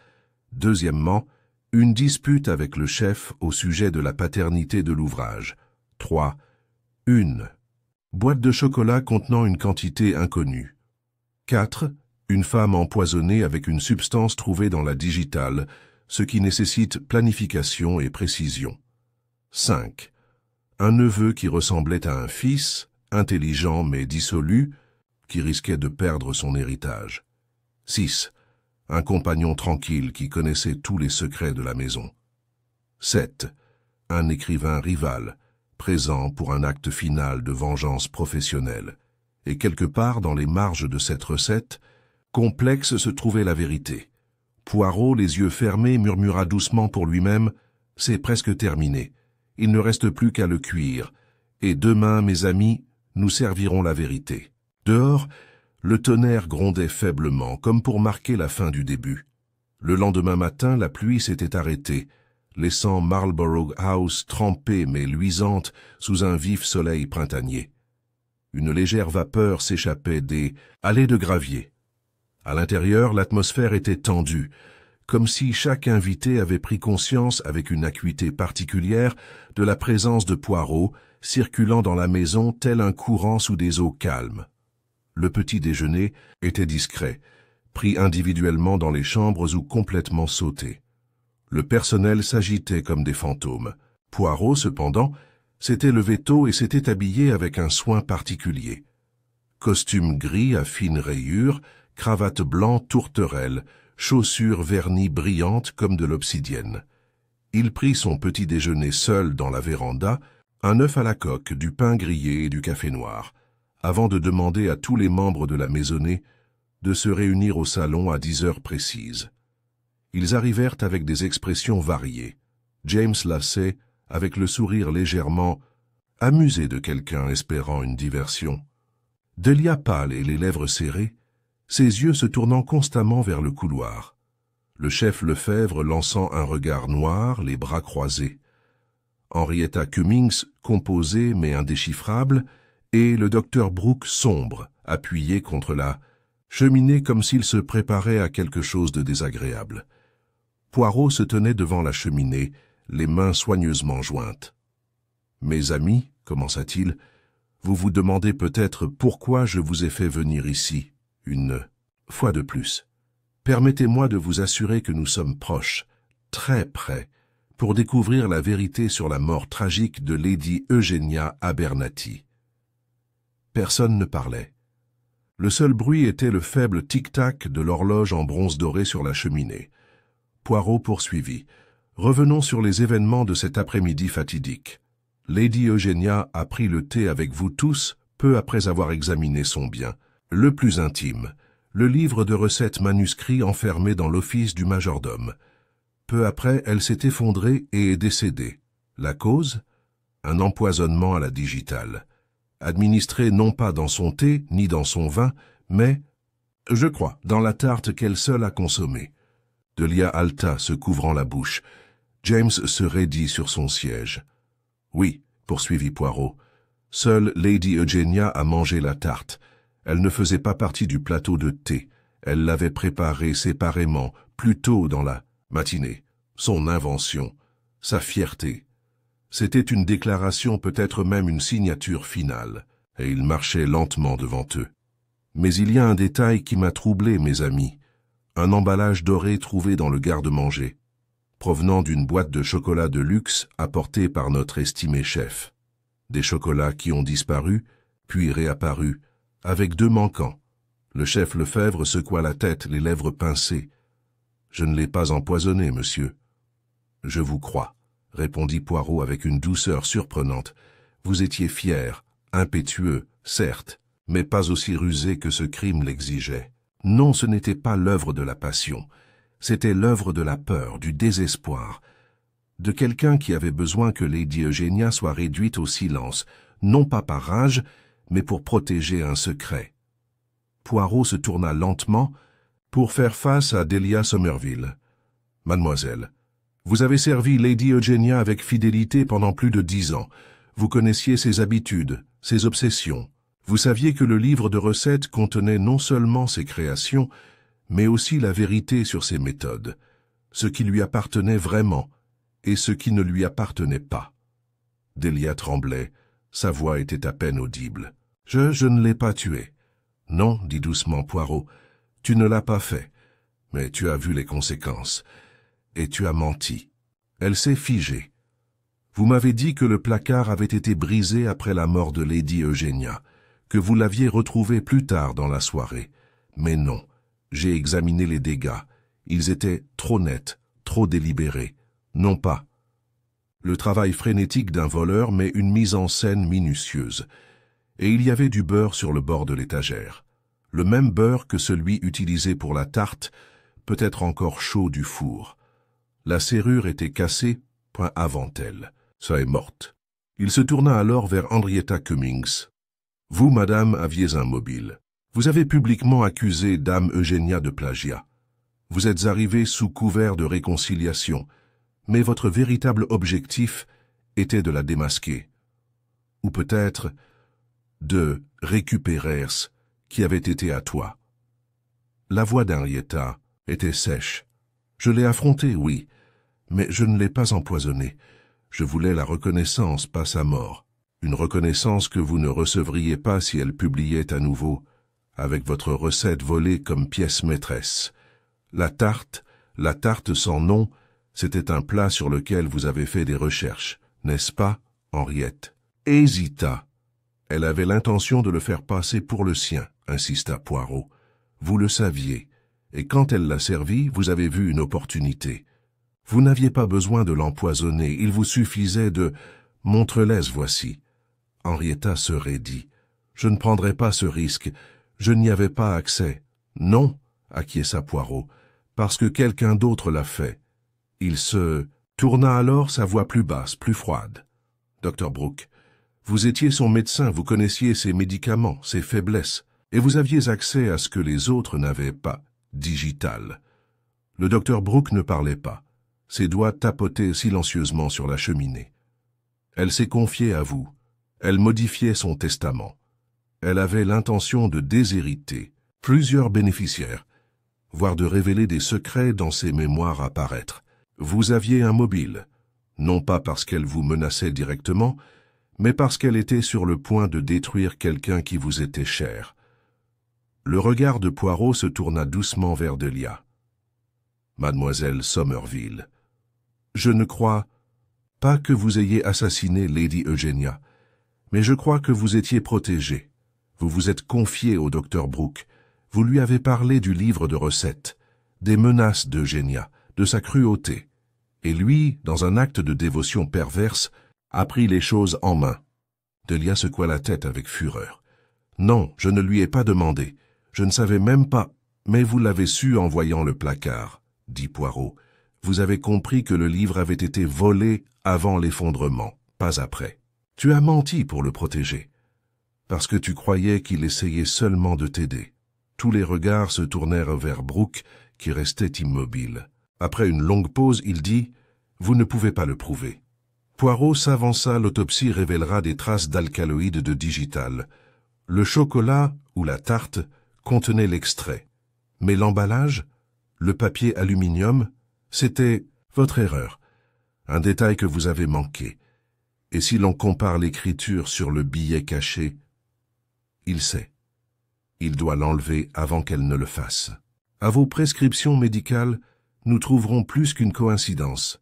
Deuxièmement, une dispute avec le chef au sujet de la paternité de l'ouvrage. 3. Une boîte de chocolat contenant une quantité inconnue. 4. Une femme empoisonnée avec une substance trouvée dans la digitale, ce qui nécessite planification et précision. 5. Un neveu qui ressemblait à un fils, intelligent mais dissolu, qui risquait de perdre son héritage. 6. Un compagnon tranquille qui connaissait tous les secrets de la maison. 7. Un écrivain rival, présent pour un acte final de vengeance professionnelle. Et quelque part dans les marges de cette recette, complexe se trouvait la vérité. Poirot, les yeux fermés, murmura doucement pour lui-même « C'est presque terminé. Il ne reste plus qu'à le cuire. Et demain, mes amis, nous servirons la vérité. » Dehors, le tonnerre grondait faiblement, comme pour marquer la fin du début. Le lendemain matin, la pluie s'était arrêtée, laissant Marlborough House trempée mais luisante sous un vif soleil printanier. Une légère vapeur s'échappait des allées de gravier. À l'intérieur, l'atmosphère était tendue, comme si chaque invité avait pris conscience avec une acuité particulière de la présence de Poirot, circulant dans la maison tel un courant sous des eaux calmes. Le petit déjeuner était discret, pris individuellement dans les chambres ou complètement sauté. Le personnel s'agitait comme des fantômes. Poirot, cependant, s'était levé tôt et s'était habillé avec un soin particulier. Costume gris à fines rayures, cravate blanc tourterelle, chaussures vernies brillantes comme de l'obsidienne. Il prit son petit déjeuner seul dans la véranda, un œuf à la coque, du pain grillé et du café noir, avant de demander à tous les membres de la maisonnée de se réunir au salon à 10 heures précises. Ils arrivèrent avec des expressions variées. James Lacey, avec le sourire légèrement amusé de quelqu'un espérant une diversion. Delia pâle et les lèvres serrées, ses yeux se tournant constamment vers le couloir. Le chef Lefebvre lançant un regard noir, les bras croisés. Henrietta Cummings, composée mais indéchiffrable, et le docteur Brooke sombre, appuyé contre la cheminée comme s'il se préparait à quelque chose de désagréable. Poirot se tenait devant la cheminée, les mains soigneusement jointes. « Mes amis, commença-t-il, vous vous demandez peut-être pourquoi je vous ai fait venir ici, une fois de plus. Permettez-moi de vous assurer que nous sommes proches, très près, pour découvrir la vérité sur la mort tragique de Lady Eugenia Abernathy. » Personne ne parlait. Le seul bruit était le faible tic-tac de l'horloge en bronze doré sur la cheminée. Poirot poursuivit. « Revenons sur les événements de cet après-midi fatidique. Lady Eugenia a pris le thé avec vous tous peu après avoir examiné son bien, le plus intime, le livre de recettes manuscrit enfermé dans l'office du majordome. Peu après, elle s'est effondrée et est décédée. La cause? Un empoisonnement à la digitale. Administré non pas dans son thé ni dans son vin, mais, je crois, dans la tarte qu'elle seule a consommée. » Delia halta, se couvrant la bouche. James se raidit sur son siège. « Oui, » poursuivit Poirot, « seule Lady Eugenia a mangé la tarte. Elle ne faisait pas partie du plateau de thé. Elle l'avait préparée séparément, plus tôt dans la matinée. Son invention, sa fierté. C'était une déclaration, peut-être même une signature finale, et il marchait lentement devant eux. Mais il y a un détail qui m'a troublé, mes amis. Un emballage doré trouvé dans le garde-manger, provenant d'une boîte de chocolat de luxe apportée par notre estimé chef. Des chocolats qui ont disparu, puis réapparu, avec 2 manquants. Le chef Lefebvre secoua la tête, les lèvres pincées. « Je ne l'ai pas empoisonné, monsieur. »« Je vous crois, » répondit Poirot avec une douceur surprenante. « Vous étiez fier, impétueux, certes, mais pas aussi rusé que ce crime l'exigeait. Non, ce n'était pas l'œuvre de la passion. C'était l'œuvre de la peur, du désespoir, de quelqu'un qui avait besoin que Lady Eugenia soit réduite au silence, non pas par rage, mais pour protéger un secret. » Poirot se tourna lentement pour faire face à Delia Somerville. « Mademoiselle, vous avez servi Lady Eugenia avec fidélité pendant plus de 10 ans. Vous connaissiez ses habitudes, ses obsessions. Vous saviez que le livre de recettes contenait non seulement ses créations, mais aussi la vérité sur ses méthodes, ce qui lui appartenait vraiment et ce qui ne lui appartenait pas. » Delia tremblait, sa voix était à peine audible. « Je ne l'ai pas tué. »« Non, » dit doucement Poirot, « tu ne l'as pas fait, mais tu as vu les conséquences. Et tu as menti. » Elle s'est figée. « Vous m'avez dit que le placard avait été brisé après la mort de Lady Eugenia, que vous l'aviez retrouvé plus tard dans la soirée. Mais non, j'ai examiné les dégâts. Ils étaient trop nets, trop délibérés. Non pas le travail frénétique d'un voleur, mais une mise en scène minutieuse. Et il y avait du beurre sur le bord de l'étagère. Le même beurre que celui utilisé pour la tarte, peut-être encore chaud du four. La serrure était cassée, point avant elle. Ça est morte. » Il se tourna alors vers Henrietta Cummings. « Vous, madame, aviez un mobile. Vous avez publiquement accusé dame Eugenia de plagiat. Vous êtes arrivée sous couvert de réconciliation, mais votre véritable objectif était de la démasquer. Ou peut-être de récupérer ce qui avait été à toi. » La voix d'Henrietta était sèche. « Je l'ai affrontée, oui, mais je ne l'ai pas empoisonnée. Je voulais la reconnaissance, pas sa mort. Une reconnaissance que vous ne recevriez pas si elle publiait à nouveau, avec votre recette volée comme pièce maîtresse. La tarte sans nom, c'était un plat sur lequel vous avez fait des recherches, n'est-ce pas, Henriette ?» Hésita. « Elle avait l'intention de le faire passer pour le sien, » insista Poirot. « Vous le saviez, et quand elle l'a servi, vous avez vu une opportunité. Vous n'aviez pas besoin de l'empoisonner, il vous suffisait de... Montre-les, voici. » Henrietta se raidit. « Je ne prendrai pas ce risque, je n'y avais pas accès. Non, acquiesça Poirot, parce que quelqu'un d'autre l'a fait. Il se tourna alors, sa voix plus basse, plus froide. Dr. Brooke, vous étiez son médecin, vous connaissiez ses médicaments, ses faiblesses, et vous aviez accès à ce que les autres n'avaient pas, digital. Le docteur Brooke ne parlait pas. Ses doigts tapotaient silencieusement sur la cheminée. Elle s'est confiée à vous. Elle modifiait son testament. Elle avait l'intention de déshériter plusieurs bénéficiaires, voire de révéler des secrets dans ses mémoires à paraître. Vous aviez un mobile, non pas parce qu'elle vous menaçait directement, mais parce qu'elle était sur le point de détruire quelqu'un qui vous était cher. Le regard de Poirot se tourna doucement vers Delia. Mademoiselle Somerville, je ne crois pas que vous ayez assassiné Lady Eugenia, mais je crois que vous étiez protégée. Vous vous êtes confié au docteur Brooke. Vous lui avez parlé du livre de recettes, des menaces d'Eugenia, de sa cruauté. Et lui, dans un acte de dévotion perverse, a pris les choses en main. Delia secoua la tête avec fureur. Non, je ne lui ai pas demandé. Je ne savais même pas. Mais vous l'avez su en voyant le placard, dit Poirot. Vous avez compris que le livre avait été volé avant l'effondrement, pas après. Tu as menti pour le protéger, parce que tu croyais qu'il essayait seulement de t'aider. Tous les regards se tournèrent vers Brooke, qui restait immobile. Après une longue pause, il dit « Vous ne pouvez pas le prouver. » Poirot s'avança, l'autopsie révélera des traces d'alcaloïdes de digital. Le chocolat ou la tarte contenait l'extrait. Mais l'emballage, le papier aluminium, c'était votre erreur, un détail que vous avez manqué. Et si l'on compare l'écriture sur le billet caché, il sait. Il doit l'enlever avant qu'elle ne le fasse. À vos prescriptions médicales, nous trouverons plus qu'une coïncidence.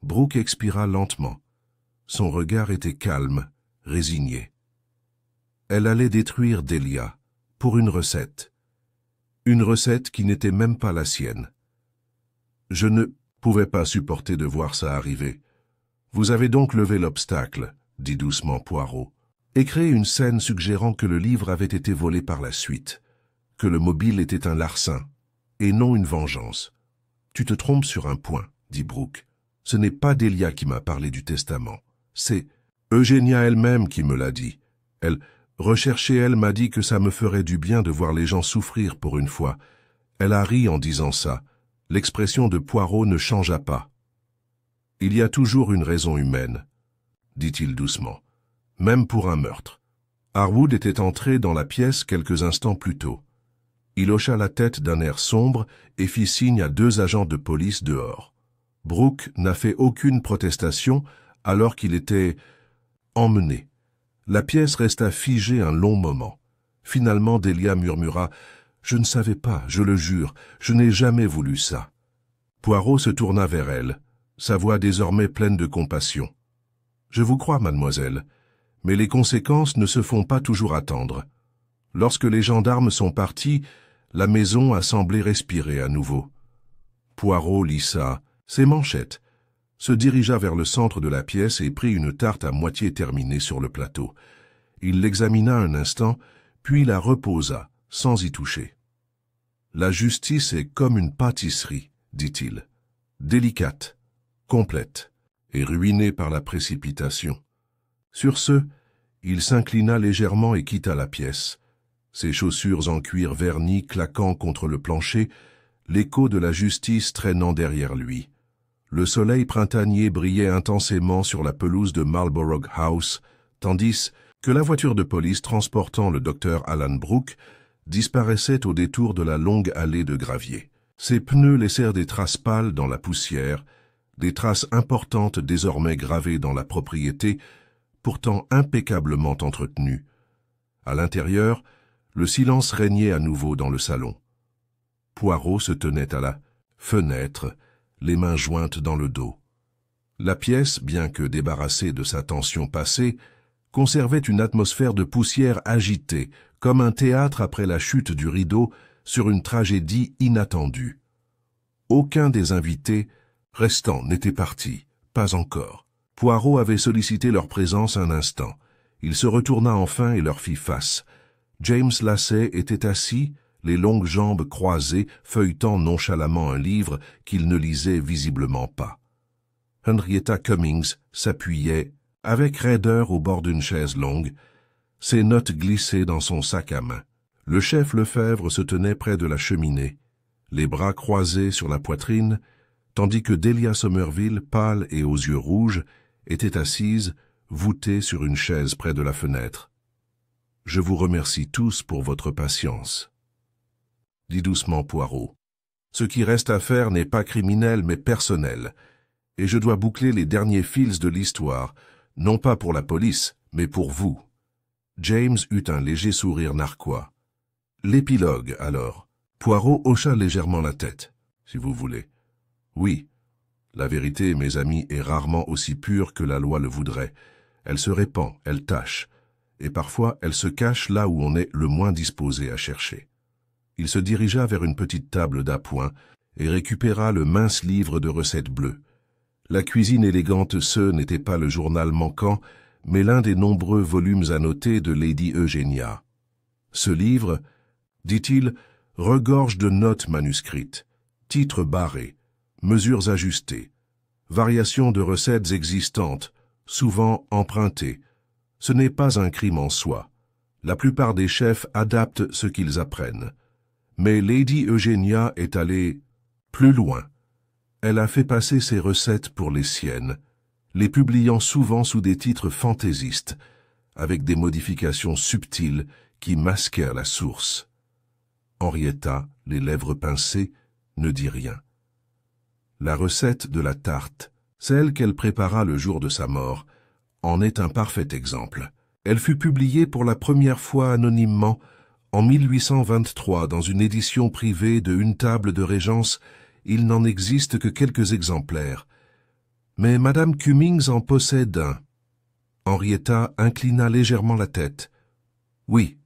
Brooke expira lentement. Son regard était calme, résigné. Elle allait détruire Delia, pour une recette. Une recette qui n'était même pas la sienne. Je ne pouvais pas supporter de voir ça arriver. Vous avez donc levé l'obstacle, dit doucement Poirot, et créé une scène suggérant que le livre avait été volé par la suite, que le mobile était un larcin, et non une vengeance. Tu te trompes sur un point, dit Brooke. Ce n'est pas Delia qui m'a parlé du testament. C'est Eugenia elle-même qui me l'a dit. Elle m'a dit que ça me ferait du bien de voir les gens souffrir pour une fois. Elle a ri en disant ça. L'expression de Poirot ne changea pas. Il y a toujours une raison humaine, dit-il doucement, même pour un meurtre. Harwood était entré dans la pièce quelques instants plus tôt. Il hocha la tête d'un air sombre et fit signe à 2 agents de police dehors. Brooke n'a fait aucune protestation alors qu'il était emmené. La pièce resta figée un long moment. Finalement, Delia murmura « Je ne savais pas, je le jure, je n'ai jamais voulu ça. » Poirot se tourna vers elle, sa voix désormais pleine de compassion. « Je vous crois, mademoiselle, mais les conséquences ne se font pas toujours attendre. Lorsque les gendarmes sont partis, la maison a semblé respirer à nouveau. » Poirot lissa ses manchettes, se dirigea vers le centre de la pièce et prit une tarte à moitié terminée sur le plateau. Il l'examina un instant, puis la reposa, sans y toucher. « La justice est comme une pâtisserie, dit-il, délicate, complète, et ruinée par la précipitation. » Sur ce, il s'inclina légèrement et quitta la pièce. Ses chaussures en cuir verni claquant contre le plancher, l'écho de la justice traînant derrière lui. Le soleil printanier brillait intensément sur la pelouse de Marlborough House, tandis que la voiture de police transportant le docteur Alan Brooke disparaissait au détour de la longue allée de gravier. Ses pneus laissèrent des traces pâles dans la poussière, des traces importantes désormais gravées dans la propriété, pourtant impeccablement entretenue. À l'intérieur, le silence régnait à nouveau dans le salon. Poirot se tenait à la fenêtre, les mains jointes dans le dos. La pièce, bien que débarrassée de sa tension passée, conservait une atmosphère de poussière agitée, comme un théâtre après la chute du rideau sur une tragédie inattendue. Aucun des invités restants n'était parti, pas encore. Poirot avait sollicité leur présence un instant. Il se retourna enfin et leur fit face. James Lassay était assis, les longues jambes croisées, feuilletant nonchalamment un livre qu'il ne lisait visiblement pas. Henrietta Cummings s'appuyait, avec raideur au bord d'une chaise longue, ses notes glissées dans son sac à main. Le chef Lefebvre se tenait près de la cheminée, les bras croisés sur la poitrine, tandis que Delia Somerville, pâle et aux yeux rouges, était assise, voûtée sur une chaise près de la fenêtre. « Je vous remercie tous pour votre patience. » dit doucement Poirot. « Ce qui reste à faire n'est pas criminel mais personnel, et je dois boucler les derniers fils de l'histoire, non pas pour la police, mais pour vous. » James eut un léger sourire narquois. « L'épilogue, alors. » Poirot hocha légèrement la tête, si vous voulez. « Oui. La vérité, mes amis, est rarement aussi pure que la loi le voudrait. Elle se répand, elle tâche, et parfois elle se cache là où on est le moins disposé à chercher. » Il se dirigea vers une petite table d'appoint et récupéra le mince livre de recettes bleues. La cuisine élégante, ce n'était pas le journal manquant, mais l'un des nombreux volumes annotés de Lady Eugénia. Ce livre, dit-il, regorge de notes manuscrites, titres barrés, mesures ajustées, variations de recettes existantes, souvent empruntées. Ce n'est pas un crime en soi. La plupart des chefs adaptent ce qu'ils apprennent. Mais Lady Eugénia est allée plus loin. Elle a fait passer ses recettes pour les siennes, les publiant souvent sous des titres fantaisistes, avec des modifications subtiles qui masquèrent la source. Henrietta, les lèvres pincées, ne dit rien. La recette de la tarte, celle qu'elle prépara le jour de sa mort, en est un parfait exemple. Elle fut publiée pour la première fois anonymement en 1823, dans une édition privée de Une table de régence. Il n'en existe que quelques exemplaires. Mais Madame Cummings en possède un. Henrietta inclina légèrement la tête. « Oui,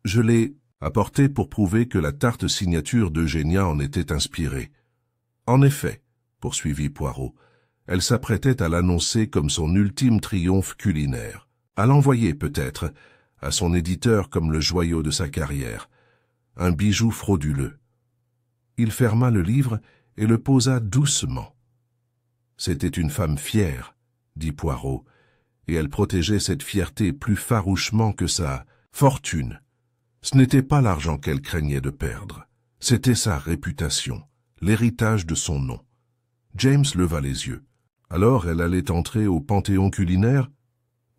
je l'ai apporté pour prouver que la tarte signature d'Eugénia en était inspirée. » « En effet, » poursuivit Poirot, « elle s'apprêtait à l'annoncer comme son ultime triomphe culinaire. À l'envoyer peut-être à son éditeur comme le joyau de sa carrière, un bijou frauduleux. » Il ferma le livre et le posa doucement. « C'était une femme fière, » dit Poirot, et elle protégeait cette fierté plus farouchement que sa fortune. Ce n'était pas l'argent qu'elle craignait de perdre, c'était sa réputation, l'héritage de son nom. James leva les yeux. « Alors elle allait entrer au panthéon culinaire ?»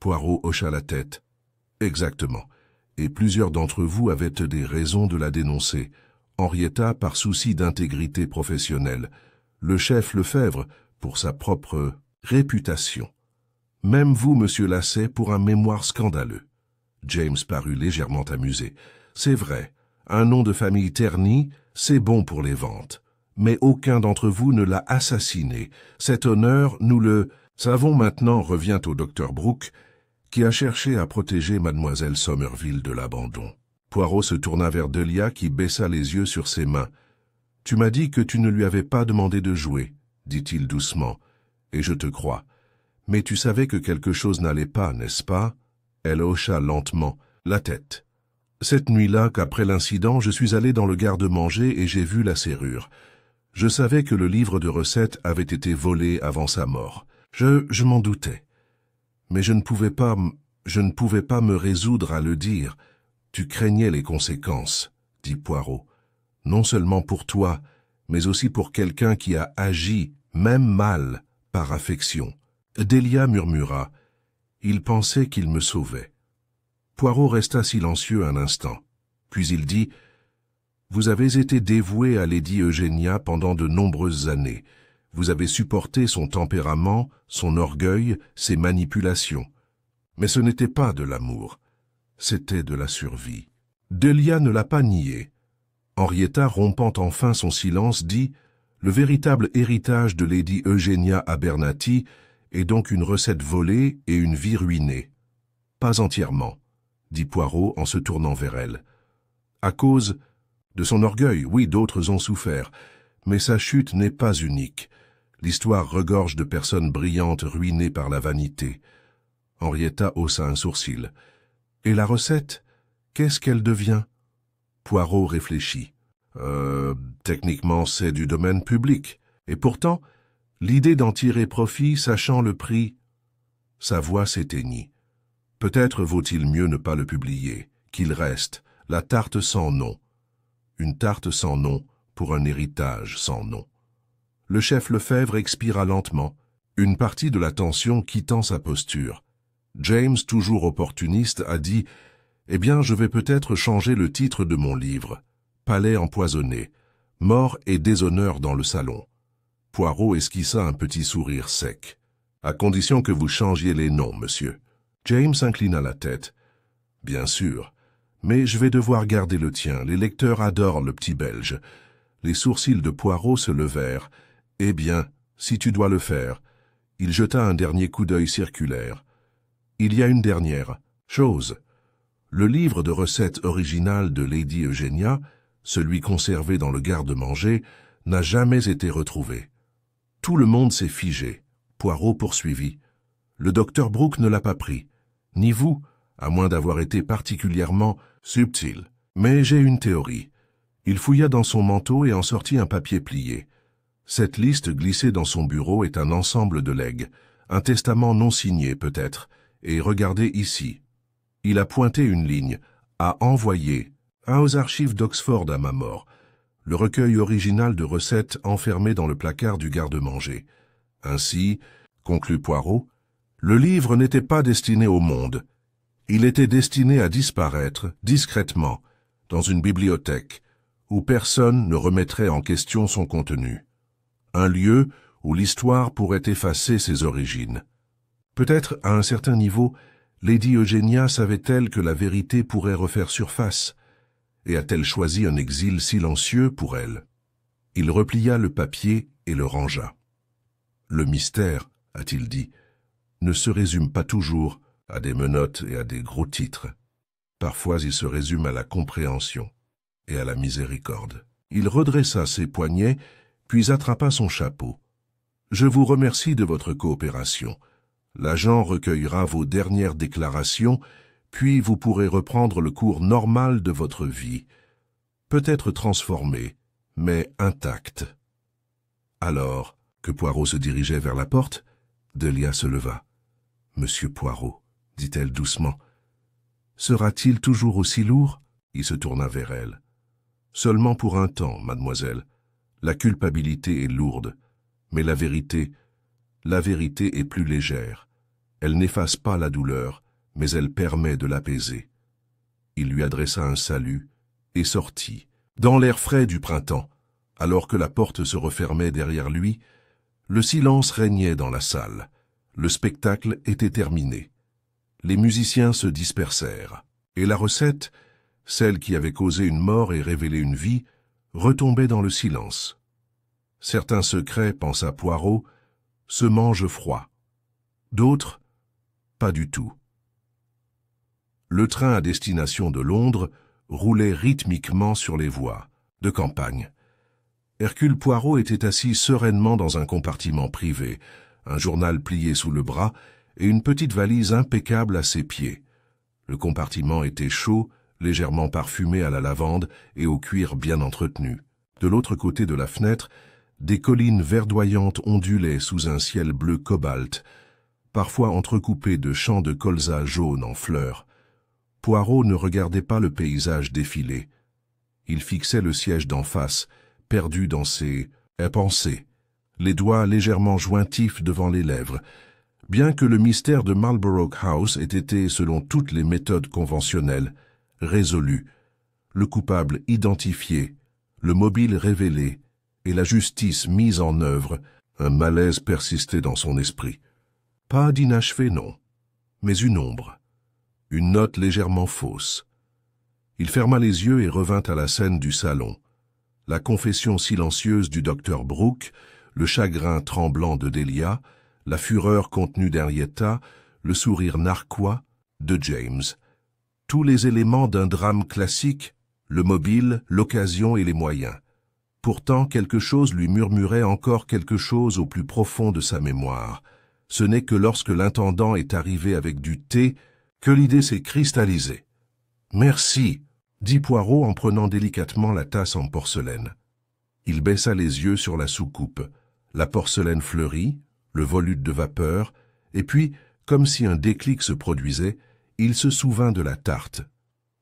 Poirot hocha la tête. « Exactement. Et plusieurs d'entre vous avaient des raisons de la dénoncer. Henrietta par souci d'intégrité professionnelle, le chef Lefebvre pour sa propre réputation. Même vous, monsieur Lasset, pour un mémoire scandaleux. » James parut légèrement amusé. « C'est vrai, un nom de famille terni, c'est bon pour les ventes. Mais aucun d'entre vous ne l'a assassiné. Cet honneur, nous le savons maintenant, revient au docteur Brooke, qui a cherché à protéger mademoiselle Somerville de l'abandon. » Poirot se tourna vers Delia qui baissa les yeux sur ses mains. « Tu m'as dit que tu ne lui avais pas demandé de jouer, » dit-il doucement, « et je te crois. Mais tu savais que quelque chose n'allait pas, n'est-ce pas ?» Elle hocha lentement la tête. « Cette nuit-là, qu'après l'incident, je suis allé dans le garde-manger et j'ai vu la serrure. Je savais que le livre de recettes avait été volé avant sa mort. Je m'en doutais. Mais je ne pouvais pas me résoudre à le dire. Tu craignais les conséquences, » dit Poirot. « Non seulement pour toi, mais aussi pour quelqu'un qui a agi, même mal, par affection. » Delia murmura. Il pensait qu'il me sauvait. Poirot resta silencieux un instant. Puis il dit « Vous avez été dévoué à Lady Eugénia pendant de nombreuses années. Vous avez supporté son tempérament, son orgueil, ses manipulations. Mais ce n'était pas de l'amour, c'était de la survie. » Delia ne l'a pas nié. Henrietta, rompant enfin son silence, dit « Le véritable héritage de Lady Eugénia Abernathy est donc une recette volée et une vie ruinée. »« Pas entièrement, » dit Poirot en se tournant vers elle. « À cause de son orgueil, oui, d'autres ont souffert, mais sa chute n'est pas unique. L'histoire regorge de personnes brillantes ruinées par la vanité. » Henrietta haussa un sourcil. « Et la recette, qu'est-ce qu'elle devient ?» Poirot réfléchit. Techniquement, c'est du domaine public. Et pourtant, l'idée d'en tirer profit, sachant le prix... Sa voix s'éteignit. Peut-être vaut-il mieux ne pas le publier, qu'il reste, la tarte sans nom. Une tarte sans nom pour un héritage sans nom. Le chef Lefebvre expira lentement, une partie de la tension quittant sa posture. James, toujours opportuniste, a dit « Eh bien, je vais peut-être changer le titre de mon livre. Palais empoisonné. Mort et déshonneur dans le salon. » Poirot esquissa un petit sourire sec. « À condition que vous changiez les noms, monsieur. » James inclina la tête. « Bien sûr. Mais je vais devoir garder le tien. Les lecteurs adorent le petit Belge. » Les sourcils de Poirot se levèrent. « Eh bien, si tu dois le faire. » Il jeta un dernier coup d'œil circulaire. « Il y a une dernière chose. Le livre de recettes original de Lady Eugenia, celui conservé dans le garde-manger, n'a jamais été retrouvé. Tout le monde s'est figé. » Poirot poursuivit. « Le docteur Brooke ne l'a pas pris. Ni vous, à moins d'avoir été particulièrement subtil. Mais j'ai une théorie. » Il fouilla dans son manteau et en sortit un papier plié. Cette liste glissée dans son bureau est un ensemble de legs, un testament non signé peut-être, et regardez ici. Il a pointé une ligne, à envoyer, aux archives d'Oxford à ma mort, le recueil original de recettes enfermé dans le placard du garde-manger. Ainsi, conclut Poirot, le livre n'était pas destiné au monde. Il était destiné à disparaître, discrètement, dans une bibliothèque, où personne ne remettrait en question son contenu. Un lieu où l'histoire pourrait effacer ses origines. Peut-être, à un certain niveau, Lady Eugenia savait-elle que la vérité pourrait refaire surface, et a-t-elle choisi un exil silencieux pour elle? Il replia le papier et le rangea. Le mystère, a-t-il dit, ne se résume pas toujours à des menottes et à des gros titres. Parfois il se résume à la compréhension et à la miséricorde. Il redressa ses poignets, puis attrapa son chapeau. « Je vous remercie de votre coopération. L'agent recueillera vos dernières déclarations, puis vous pourrez reprendre le cours normal de votre vie. Peut-être transformé, mais intact. » Alors, que Poirot se dirigeait vers la porte, Delia se leva. « Monsieur Poirot, » dit-elle doucement, « sera-t-il toujours aussi lourd ?» Il se tourna vers elle. « Seulement pour un temps, mademoiselle. La culpabilité est lourde, mais la vérité est plus légère. Elle n'efface pas la douleur, mais elle permet de l'apaiser. » Il lui adressa un salut et sortit. Dans l'air frais du printemps, alors que la porte se refermait derrière lui, le silence régnait dans la salle. Le spectacle était terminé. Les musiciens se dispersèrent, et la recette, celle qui avait causé une mort et révélé une vie, retombait dans le silence. Certains secrets, pensa Poirot, se mangent froid. D'autres, pas du tout. Le train à destination de Londres roulait rythmiquement sur les voies de campagne. Hercule Poirot était assis sereinement dans un compartiment privé, un journal plié sous le bras et une petite valise impeccable à ses pieds. Le compartiment était chaud, légèrement parfumé à la lavande et au cuir bien entretenu. De l'autre côté de la fenêtre, des collines verdoyantes ondulaient sous un ciel bleu cobalt, parfois entrecoupé de champs de colza jaune en fleurs. Poirot ne regardait pas le paysage défiler. Il fixait le siège d'en face, perdu dans ses pensées, les doigts légèrement jointifs devant les lèvres. Bien que le mystère de Marlborough House ait été, selon toutes les méthodes conventionnelles, résolu, le coupable identifié, le mobile révélé et la justice mise en œuvre, un malaise persistait dans son esprit. Pas d'inachevé, non, mais une ombre, une note légèrement fausse. Il ferma les yeux et revint à la scène du salon. La confession silencieuse du docteur Brooke, le chagrin tremblant de Delia, la fureur contenue d'Henrietta, le sourire narquois de James. Tous les éléments d'un drame classique, le mobile, l'occasion et les moyens. Pourtant, quelque chose lui murmurait encore quelque chose au plus profond de sa mémoire. Ce n'est que lorsque l'intendant est arrivé avec du thé que l'idée s'est cristallisée. « Merci, dit Poirot en prenant délicatement la tasse en porcelaine. Il baissa les yeux sur la soucoupe. La porcelaine fleurit, le volute de vapeur, et puis, comme si un déclic se produisait, il se souvint de la tarte.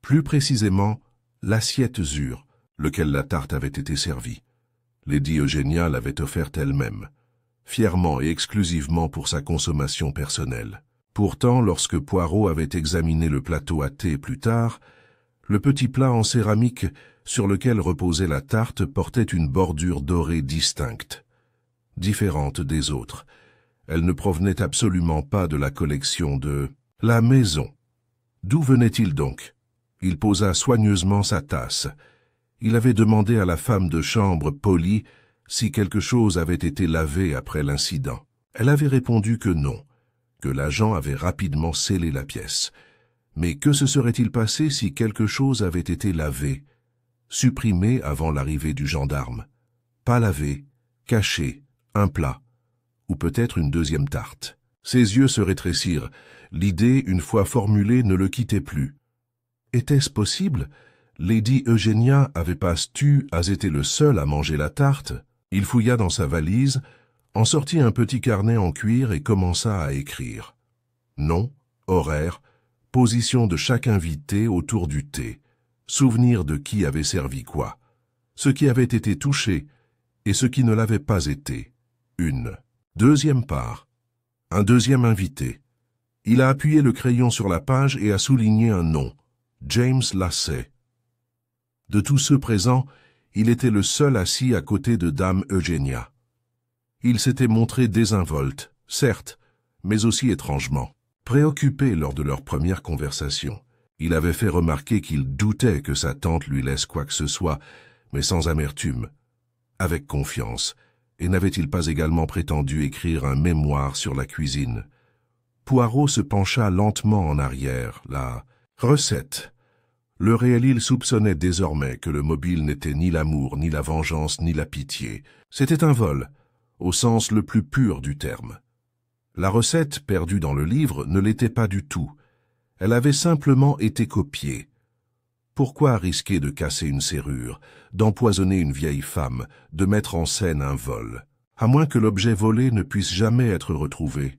Plus précisément, l'assiette Zur, lequel la tarte avait été servie. Lady Eugénia l'avait offerte elle-même, fièrement et exclusivement pour sa consommation personnelle. Pourtant, lorsque Poirot avait examiné le plateau à thé plus tard, le petit plat en céramique sur lequel reposait la tarte portait une bordure dorée distincte, différente des autres. Elle ne provenait absolument pas de la collection de la maison. D'où venait-il donc? Il posa soigneusement sa tasse. Il avait demandé à la femme de chambre polie si quelque chose avait été lavé après l'incident. Elle avait répondu que non, que l'agent avait rapidement scellé la pièce. Mais que se serait-il passé si quelque chose avait été lavé, supprimé avant l'arrivée du gendarme? Pas lavé, caché, un plat, ou peut-être une deuxième tarte. Ses yeux se rétrécirent. L'idée, une fois formulée, ne le quittait plus. Était-ce possible? Lady Eugénia avait pas été le seul à manger la tarte. Il fouilla dans sa valise, en sortit un petit carnet en cuir et commença à écrire. Nom, horaire, position de chaque invité autour du thé, souvenir de qui avait servi quoi, ce qui avait été touché et ce qui ne l'avait pas été. Une. Deuxième part. Un deuxième invité. Il a appuyé le crayon sur la page et a souligné un nom. James Lassay. De tous ceux présents, il était le seul assis à côté de Dame Eugénia. Il s'était montré désinvolte, certes, mais aussi étrangement. Préoccupé lors de leur première conversation, il avait fait remarquer qu'il doutait que sa tante lui laisse quoi que ce soit, mais sans amertume, avec confiance, et n'avait-il pas également prétendu écrire un mémoire sur la cuisine? Poirot se pencha lentement en arrière, la recette. Le réel il soupçonnait désormais que le mobile n'était ni l'amour, ni la vengeance, ni la pitié. C'était un vol, au sens le plus pur du terme. La recette, perdue dans le livre, ne l'était pas du tout. Elle avait simplement été copiée. Pourquoi risquer de casser une serrure, d'empoisonner une vieille femme, de mettre en scène un vol, à moins que l'objet volé ne puisse jamais être retrouvé,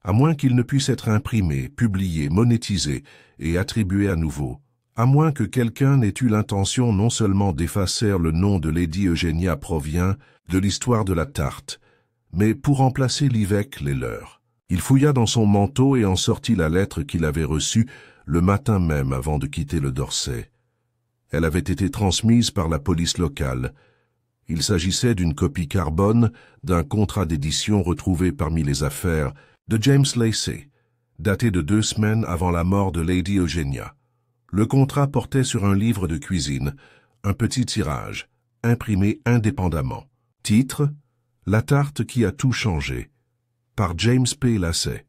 à moins qu'il ne puisse être imprimé, publié, monétisé et attribué à nouveau, à moins que quelqu'un n'ait eu l'intention non seulement d'effacer le nom de Lady Eugénia provient de l'histoire de la tarte, mais pour remplacer l'évêque les leurs. Il fouilla dans son manteau et en sortit la lettre qu'il avait reçue le matin même avant de quitter le Dorset. Elle avait été transmise par la police locale. Il s'agissait d'une copie carbone d'un contrat d'édition retrouvé parmi les affaires de James Lassay, daté de 2 semaines avant la mort de Lady Eugénia. Le contrat portait sur un livre de cuisine, un petit tirage, imprimé indépendamment. Titre: La tarte qui a tout changé, par James P. Lassay.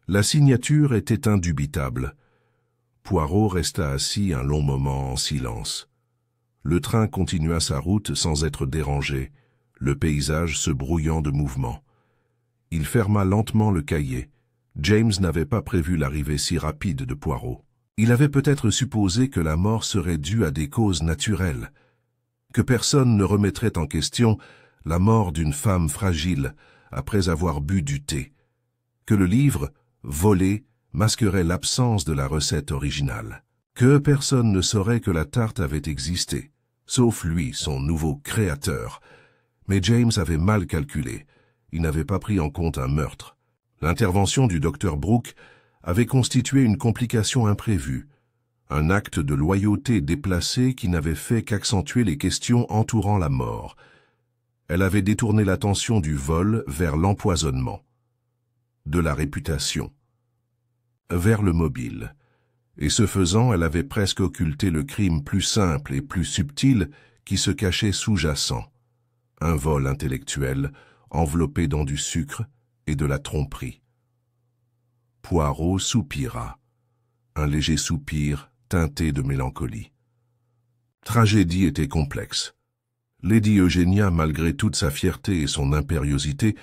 La signature était indubitable. Poirot resta assis un long moment en silence. Le train continua sa route sans être dérangé, le paysage se brouillant de mouvement. Il ferma lentement le cahier. James n'avait pas prévu l'arrivée si rapide de Poirot. Il avait peut-être supposé que la mort serait due à des causes naturelles, que personne ne remettrait en question la mort d'une femme fragile après avoir bu du thé, que le livre, volé, masquerait l'absence de la recette originale, que personne ne saurait que la tarte avait existé, sauf lui, son nouveau créateur. Mais James avait mal calculé, il n'avait pas pris en compte un meurtre. L'intervention du docteur Brooke avait constitué une complication imprévue, un acte de loyauté déplacé qui n'avait fait qu'accentuer les questions entourant la mort. Elle avait détourné l'attention du vol vers l'empoisonnement, de la réputation, vers le mobile, et ce faisant, elle avait presque occulté le crime plus simple et plus subtil qui se cachait sous-jacent, un vol intellectuel enveloppé dans du sucre et de la tromperie. Poirot soupira, un léger soupir teinté de mélancolie. Tragédie était complexe. Lady Eugénia, malgré toute sa fierté et son impériosité,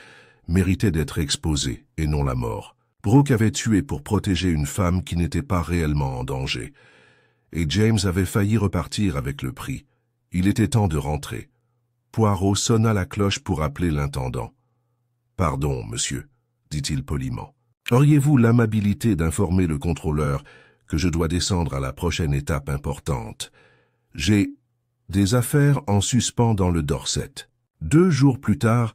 méritait d'être exposée, et non la mort. Brooke avait tué pour protéger une femme qui n'était pas réellement en danger. et James avait failli repartir avec le prix. Il était temps de rentrer. Poirot sonna la cloche pour appeler l'intendant. « Pardon, monsieur, » dit-il poliment. « Auriez-vous l'amabilité d'informer le contrôleur que je dois descendre à la prochaine étape importante? J'ai des affaires en suspens dans le Dorset. » 2 jours plus tard,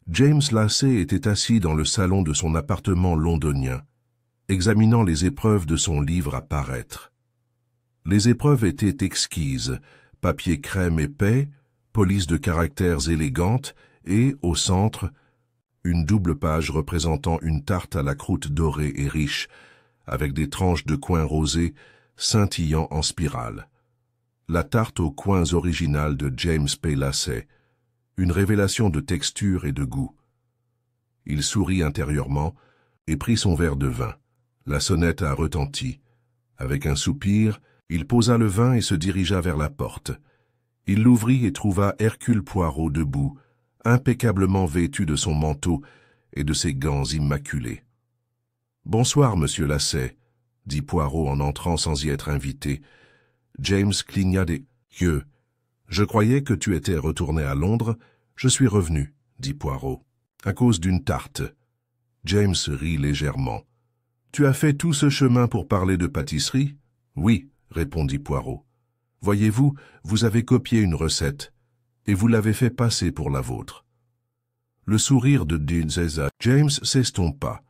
James Lacey était assis dans le salon de son appartement londonien, examinant les épreuves de son livre à paraître. Les épreuves étaient exquises, papier crème épais, police de caractères élégante et, au centre, une double page représentant une tarte à la croûte dorée et riche, avec des tranches de coins rosés scintillant en spirale. La tarte aux coins originale de James P. Lacey, une révélation de texture et de goût. Il sourit intérieurement et prit son verre de vin. La sonnette a retenti. Avec un soupir, il posa le vin et se dirigea vers la porte. Il l'ouvrit et trouva Hercule Poirot debout, impeccablement vêtu de son manteau et de ses gants immaculés. « Bonsoir, monsieur Lacey, » dit Poirot en entrant sans y être invité. James cligna des yeux. « Je croyais que tu étais retourné à Londres. Je suis revenu, » dit Poirot. « À cause d'une tarte. » James rit légèrement. « Tu as fait tout ce chemin pour parler de pâtisserie? »« Oui, » répondit Poirot. « Voyez-vous, vous avez copié une recette, et vous l'avez fait passer pour la vôtre. » Le sourire de James s'estompa.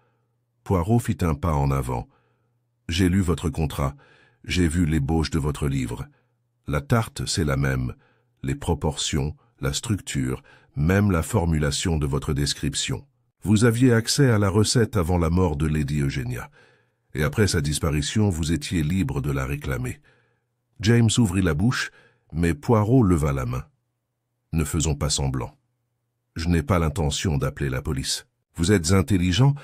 Poirot fit un pas en avant. « J'ai lu votre contrat, j'ai vu l'ébauche de votre livre. La tarte, c'est la même, les proportions, la structure, même la formulation de votre description. Vous aviez accès à la recette avant la mort de Lady Eugenia, et après sa disparition, vous étiez libre de la réclamer. » James ouvrit la bouche, mais Poirot leva la main. « Ne faisons pas semblant. Je n'ai pas l'intention d'appeler la police. Vous êtes intelligent,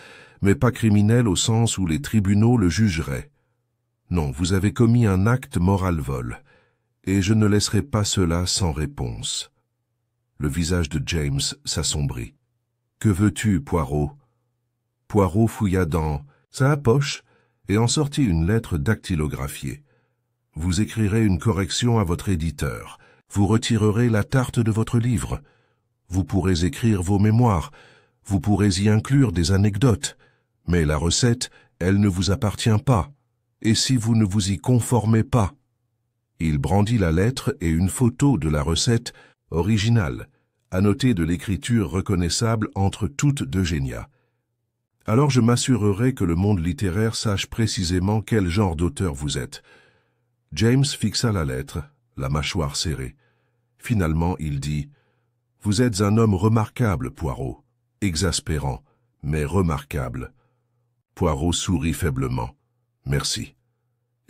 mais pas criminel au sens où les tribunaux le jugeraient. Non, vous avez commis un acte moral-vol, et je ne laisserai pas cela sans réponse. » Le visage de James s'assombrit. « Que veux-tu, Poirot ?» Poirot fouilla dans sa poche et en sortit une lettre dactylographiée. « Vous écrirez une correction à votre éditeur. Vous retirerez la tarte de votre livre. Vous pourrez écrire vos mémoires. Vous pourrez y inclure des anecdotes. Mais la recette, elle ne vous appartient pas. Et si vous ne vous y conformez pas ?» Il brandit la lettre et une photo de la recette originale, annotée de l'écriture reconnaissable entre toutes d'Eugenia. « Alors je m'assurerai que le monde littéraire sache précisément quel genre d'auteur vous êtes. » James fixa la lettre, la mâchoire serrée. Finalement, il dit « Vous êtes un homme remarquable, Poirot. Exaspérant, mais remarquable. » Poirot sourit faiblement. « Merci. »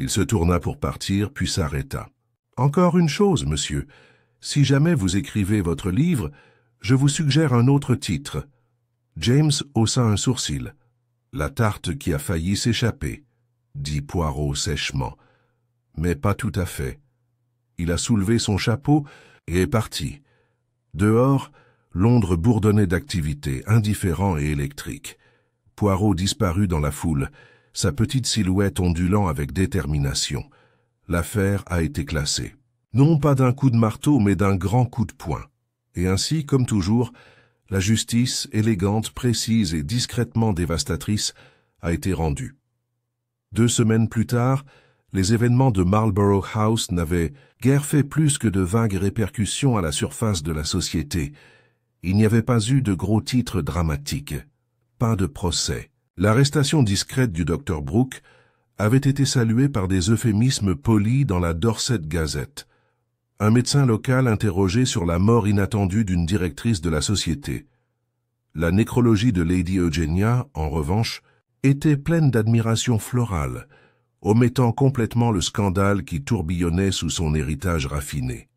Il se tourna pour partir, puis s'arrêta. « Encore une chose, monsieur. Si jamais vous écrivez votre livre, je vous suggère un autre titre. » James haussa un sourcil. « La tarte qui a failli s'échapper, » dit Poirot sèchement. Mais pas tout à fait. Il a soulevé son chapeau et est parti. Dehors, Londres bourdonnait d'activité, indifférent et électrique. Poirot disparut dans la foule, sa petite silhouette ondulant avec détermination. L'affaire a été classée. Non pas d'un coup de marteau, mais d'un grand coup de poing. Et ainsi, comme toujours, la justice, élégante, précise et discrètement dévastatrice, a été rendue. 2 semaines plus tard, les événements de Marlborough House n'avaient guère fait plus que de vagues répercussions à la surface de la société. Il n'y avait pas eu de gros titres dramatiques, pas de procès. L'arrestation discrète du docteur Brooke avait été saluée par des euphémismes polis dans la Dorset Gazette. Un médecin local interrogé sur la mort inattendue d'une directrice de la société. La nécrologie de Lady Eugenia, en revanche, était pleine d'admiration florale, omettant complètement le scandale qui tourbillonnait sous son héritage raffiné.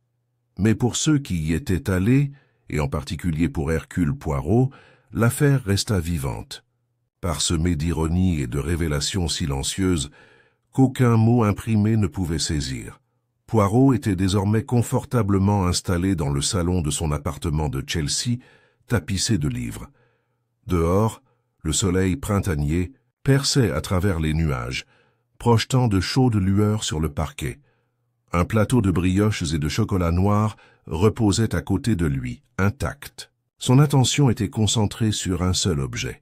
Mais pour ceux qui y étaient allés, et en particulier pour Hercule Poirot, l'affaire resta vivante, parsemée d'ironie et de révélations silencieuses qu'aucun mot imprimé ne pouvait saisir. Poirot était désormais confortablement installé dans le salon de son appartement de Chelsea, tapissé de livres. Dehors, le soleil printanier perçait à travers les nuages, projetant de chaudes lueurs sur le parquet. Un plateau de brioches et de chocolat noir reposait à côté de lui, intact. Son attention était concentrée sur un seul objet.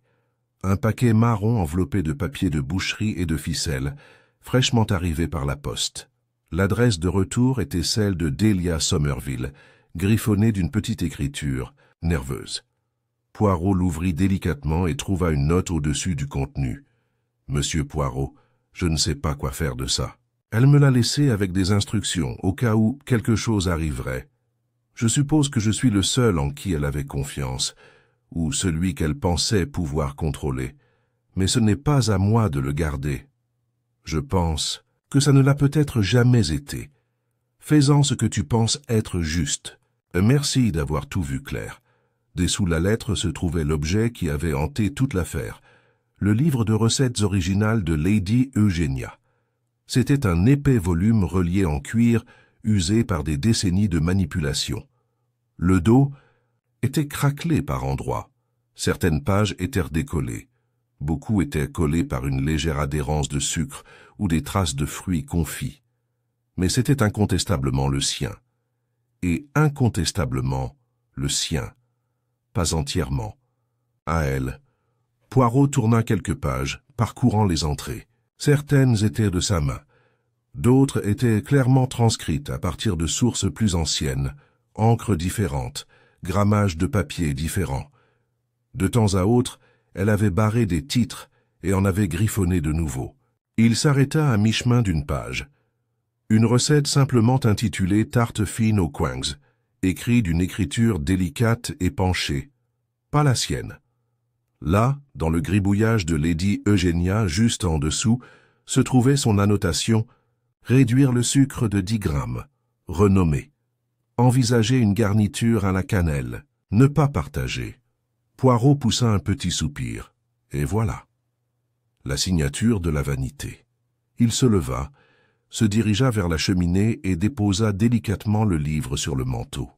Un paquet marron enveloppé de papier de boucherie et de ficelle, fraîchement arrivé par la poste. L'adresse de retour était celle de Delia Somerville, griffonnée d'une petite écriture, nerveuse. Poirot l'ouvrit délicatement et trouva une note au-dessus du contenu. « Monsieur Poirot, je ne sais pas quoi faire de ça. Elle me l'a laissé avec des instructions, au cas où quelque chose arriverait. Je suppose que je suis le seul en qui elle avait confiance, ou celui qu'elle pensait pouvoir contrôler. Mais ce n'est pas à moi de le garder. Je pense que ça ne l'a peut-être jamais été. Fais-en ce que tu penses être juste. Merci d'avoir tout vu clair. » Dessous la lettre se trouvait l'objet qui avait hanté toute l'affaire, le livre de recettes original de Lady Eugenia. C'était un épais volume relié en cuir, usé par des décennies de manipulation. Le dos était craquelé par endroits. Certaines pages étaient redécollées. Beaucoup étaient collés par une légère adhérence de sucre ou des traces de fruits confits. Mais c'était incontestablement le sien. Et incontestablement le sien. Pas entièrement. À elle. Poirot tourna quelques pages, parcourant les entrées. Certaines étaient de sa main. D'autres étaient clairement transcrites à partir de sources plus anciennes, encres différentes, grammages de papier différents. De temps à autre, elle avait barré des titres et en avait griffonné de nouveaux. Il s'arrêta à mi-chemin d'une page. Une recette simplement intitulée « Tarte fine aux quinques », écrit d'une écriture délicate et penchée. Pas la sienne. Là, dans le gribouillage de Lady Eugenia, juste en dessous, se trouvait son annotation « Réduire le sucre de 10 grammes. Renommer. Envisager une garniture à la cannelle. Ne pas partager. » Poirot poussa un petit soupir. Et voilà. La signature de la vanité. Il se leva, se dirigea vers la cheminée et déposa délicatement le livre sur le manteau.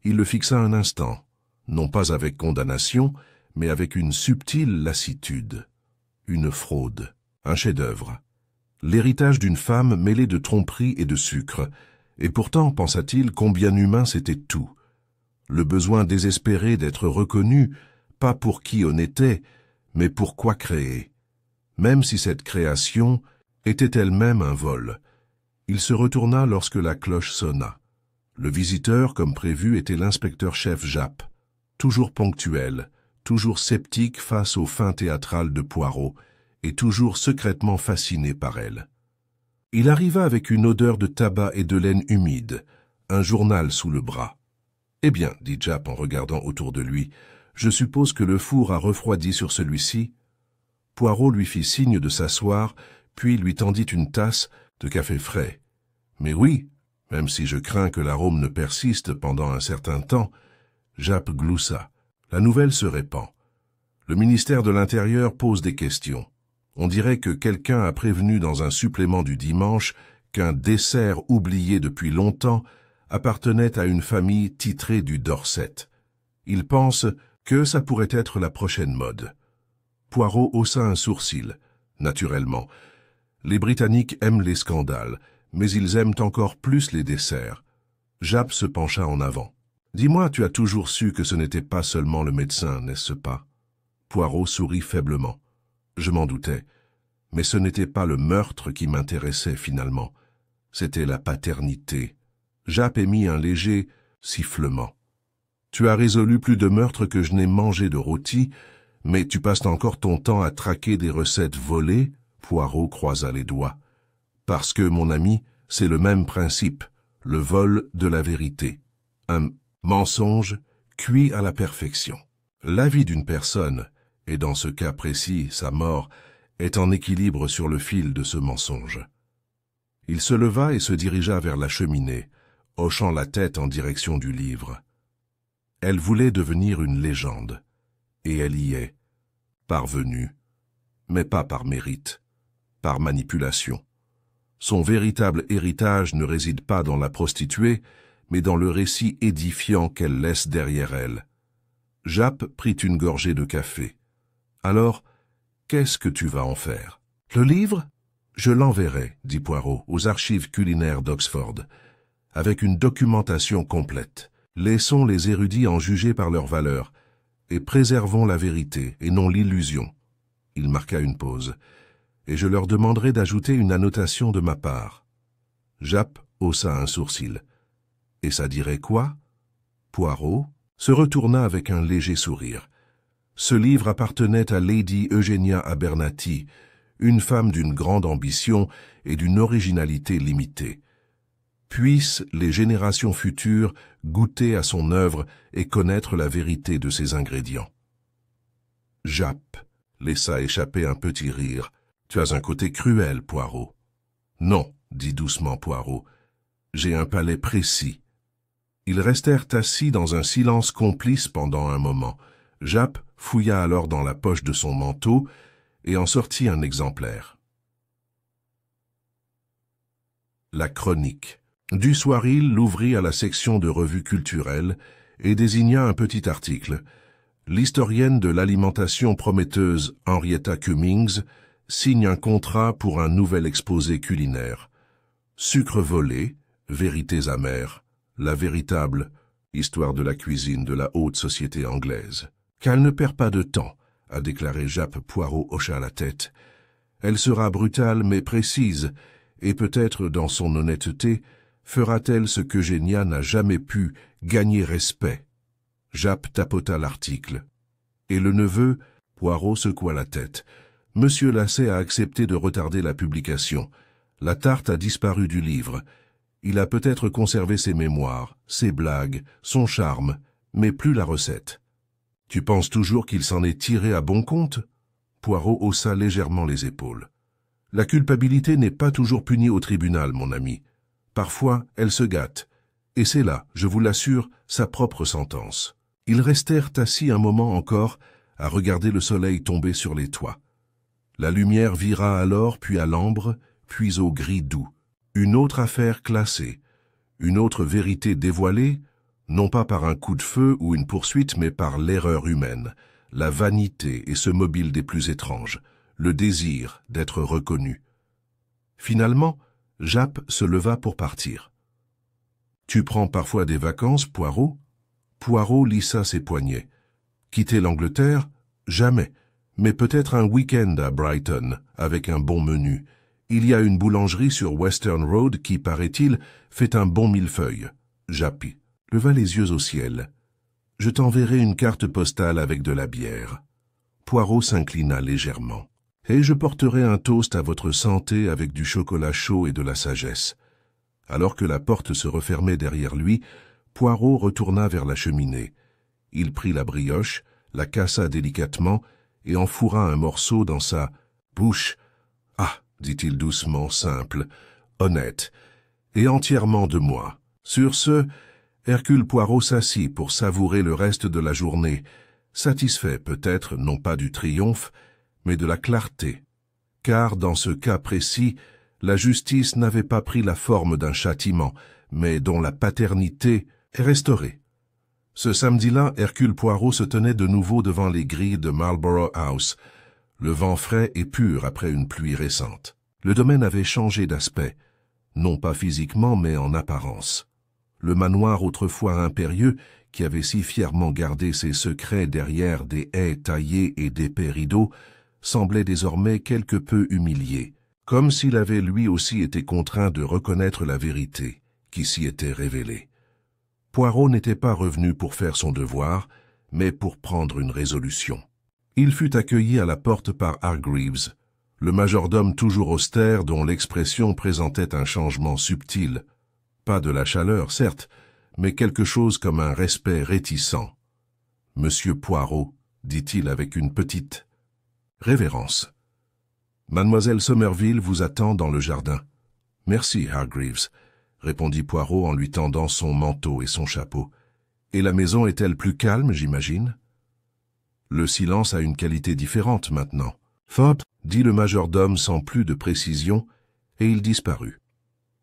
Il le fixa un instant, non pas avec condamnation, mais avec une subtile lassitude. Une fraude, un chef-d'œuvre. L'héritage d'une femme mêlée de tromperie et de sucre, et pourtant, pensa-t-il, combien humain c'était tout. Le besoin désespéré d'être reconnu, pas pour qui on était, mais pour quoi créer. Même si cette création était elle-même un vol. Il se retourna lorsque la cloche sonna. Le visiteur, comme prévu, était l'inspecteur-chef Japp, toujours ponctuel, toujours sceptique face aux fins théâtrales de Poirot, et toujours secrètement fasciné par elle. Il arriva avec une odeur de tabac et de laine humide, un journal sous le bras. « Eh bien, dit Japp en regardant autour de lui, je suppose que le four a refroidi sur celui-ci. » Poirot lui fit signe de s'asseoir, puis lui tendit une tasse de café frais. « Mais oui, même si je crains que l'arôme ne persiste pendant un certain temps. » Japp gloussa. La nouvelle se répand. Le ministère de l'Intérieur pose des questions. On dirait que quelqu'un a prévenu dans un supplément du dimanche qu'un dessert oublié depuis longtemps appartenait à une famille titrée du Dorset. Il pense que ça pourrait être la prochaine mode. Poirot haussa un sourcil. Naturellement. Les Britanniques aiment les scandales, mais ils aiment encore plus les desserts. Japp se pencha en avant. « Dis-moi, tu as toujours su que ce n'était pas seulement le médecin, n'est-ce pas ?» Poirot sourit faiblement. « Je m'en doutais. Mais ce n'était pas le meurtre qui m'intéressait finalement. C'était la paternité. » Japp émit un léger sifflement. « Tu as résolu plus de meurtres que je n'ai mangé de rôti, mais tu passes encore ton temps à traquer des recettes volées ?» Poirot croisa les doigts. « Parce que, mon ami, c'est le même principe, le vol de la vérité. Un mensonge cuit à la perfection. La vie d'une personne, et dans ce cas précis, sa mort, est en équilibre sur le fil de ce mensonge. » Il se leva et se dirigea vers la cheminée, hochant la tête en direction du livre. Elle voulait devenir une légende, et elle y est, parvenue, mais pas par mérite, par manipulation. Son véritable héritage ne réside pas dans la prostituée, mais dans le récit édifiant qu'elle laisse derrière elle. Japp prit une gorgée de café. « Alors, qu'est-ce que tu vas en faire ?»« Le livre ? Je l'enverrai, dit Poirot, aux archives culinaires d'Oxford, avec une documentation complète. Laissons les érudits en juger par leur valeur, et préservons la vérité, et non l'illusion. Il marqua une pause, et je leur demanderai d'ajouter une annotation de ma part. Japp haussa un sourcil. Et ça dirait quoi? Poirot se retourna avec un léger sourire. Ce livre appartenait à Lady Eugenia Abernathy, une femme d'une grande ambition et d'une originalité limitée. Puissent les générations futures goûter à son œuvre et connaître la vérité de ses ingrédients. Japp laissa échapper un petit rire. Tu as un côté cruel, Poirot. Non, dit doucement Poirot. J'ai un palais précis. Ils restèrent assis dans un silence complice pendant un moment. Japp fouilla alors dans la poche de son manteau et en sortit un exemplaire. La chronique. Du soir, il l'ouvrit à la section de revues culturelles et désigna un petit article. L'historienne de l'alimentation prometteuse Henrietta Cummings signe un contrat pour un nouvel exposé culinaire. Sucre volé, vérités amères, la véritable histoire de la cuisine de la haute société anglaise. Qu'elle ne perd pas de temps, a déclaré Japp. Poirot hocha la tête. Elle sera brutale mais précise, et peut-être dans son honnêteté, fera-t-elle ce qu'Eugénia n'a jamais pu, gagner respect. Japp tapota l'article. Et le neveu? Poirot secoua la tête. Monsieur Lasset a accepté de retarder la publication. La tarte a disparu du livre. Il a peut-être conservé ses mémoires, ses blagues, son charme, mais plus la recette. Tu penses toujours qu'il s'en est tiré à bon compte? Poirot haussa légèrement les épaules. La culpabilité n'est pas toujours punie au tribunal, mon ami. Parfois, elle se gâte. Et c'est là, je vous l'assure, sa propre sentence. Ils restèrent assis un moment encore, à regarder le soleil tomber sur les toits. La lumière vira alors, puis à l'ambre, puis au gris doux. Une autre affaire classée, une autre vérité dévoilée, non pas par un coup de feu ou une poursuite, mais par l'erreur humaine, la vanité et ce mobile des plus étranges, le désir d'être reconnu. Finalement, Japp se leva pour partir. « Tu prends parfois des vacances, Poirot ?» Poirot lissa ses poignets. « Quitter l'Angleterre? Jamais. Mais peut-être un week-end à Brighton, avec un bon menu. Il y a une boulangerie sur Western Road qui, paraît-il, fait un bon millefeuille. » Japp leva les yeux au ciel. « Je t'enverrai une carte postale avec de la bière. » Poirot s'inclina légèrement. « Et je porterai un toast à votre santé avec du chocolat chaud et de la sagesse. » Alors que la porte se refermait derrière lui, Poirot retourna vers la cheminée. Il prit la brioche, la cassa délicatement et enfourra un morceau dans sa bouche. « Ah !» dit-il doucement, simple, honnête, et entièrement de moi. Sur ce, Hercule Poirot s'assit pour savourer le reste de la journée, satisfait peut-être non pas du triomphe, mais de la clarté, car dans ce cas précis, la justice n'avait pas pris la forme d'un châtiment, mais dont la paternité est restaurée. Ce samedi-là, Hercule Poirot se tenait de nouveau devant les grilles de Marlborough House, le vent frais et pur après une pluie récente. Le domaine avait changé d'aspect, non pas physiquement mais en apparence. Le manoir autrefois impérieux, qui avait si fièrement gardé ses secrets derrière des haies taillées et d'épais rideaux, semblait désormais quelque peu humilié, comme s'il avait lui aussi été contraint de reconnaître la vérité qui s'y était révélée. Poirot n'était pas revenu pour faire son devoir, mais pour prendre une résolution. Il fut accueilli à la porte par Hargreaves, le majordome toujours austère dont l'expression présentait un changement subtil. Pas de la chaleur, certes, mais quelque chose comme un respect réticent. « Monsieur Poirot, » dit-il avec une petite révérence. « Mademoiselle Somerville vous attend dans le jardin. »« Merci, Hargreaves, » répondit Poirot en lui tendant son manteau et son chapeau. « Et la maison est-elle plus calme, j'imagine ?» Le silence a une qualité différente maintenant. « Fort, » dit le majordome sans plus de précision, et il disparut.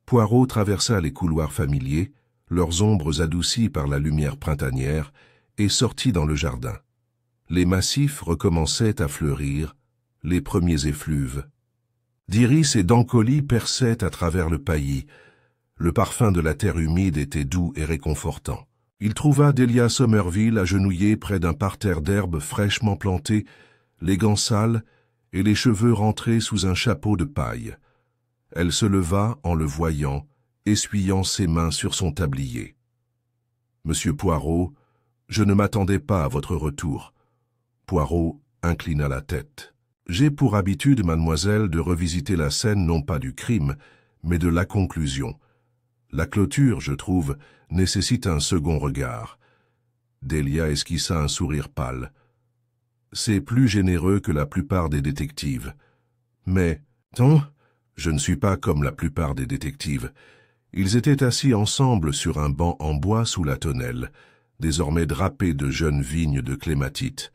Poirot traversa les couloirs familiers, leurs ombres adoucies par la lumière printanière, et sortit dans le jardin. Les massifs recommençaient à fleurir, les premiers effluves D'iris et d'encolie perçaient à travers le paillis. Le parfum de la terre humide était doux et réconfortant. Il trouva Delia Somerville agenouillée près d'un parterre d'herbes fraîchement plantées, les gants sales et les cheveux rentrés sous un chapeau de paille. Elle se leva en le voyant, essuyant ses mains sur son tablier. « Monsieur Poirot, je ne m'attendais pas à votre retour. » Poirot inclina la tête. « J'ai pour habitude, mademoiselle, de revisiter la scène non pas du crime, mais de la conclusion. La clôture, je trouve, nécessite un second regard. » Delia esquissa un sourire pâle. « C'est plus généreux que la plupart des détectives. Mais, non, je ne suis pas comme la plupart des détectives. » Ils étaient assis ensemble sur un banc en bois sous la tonnelle, désormais drapé de jeunes vignes de clématite.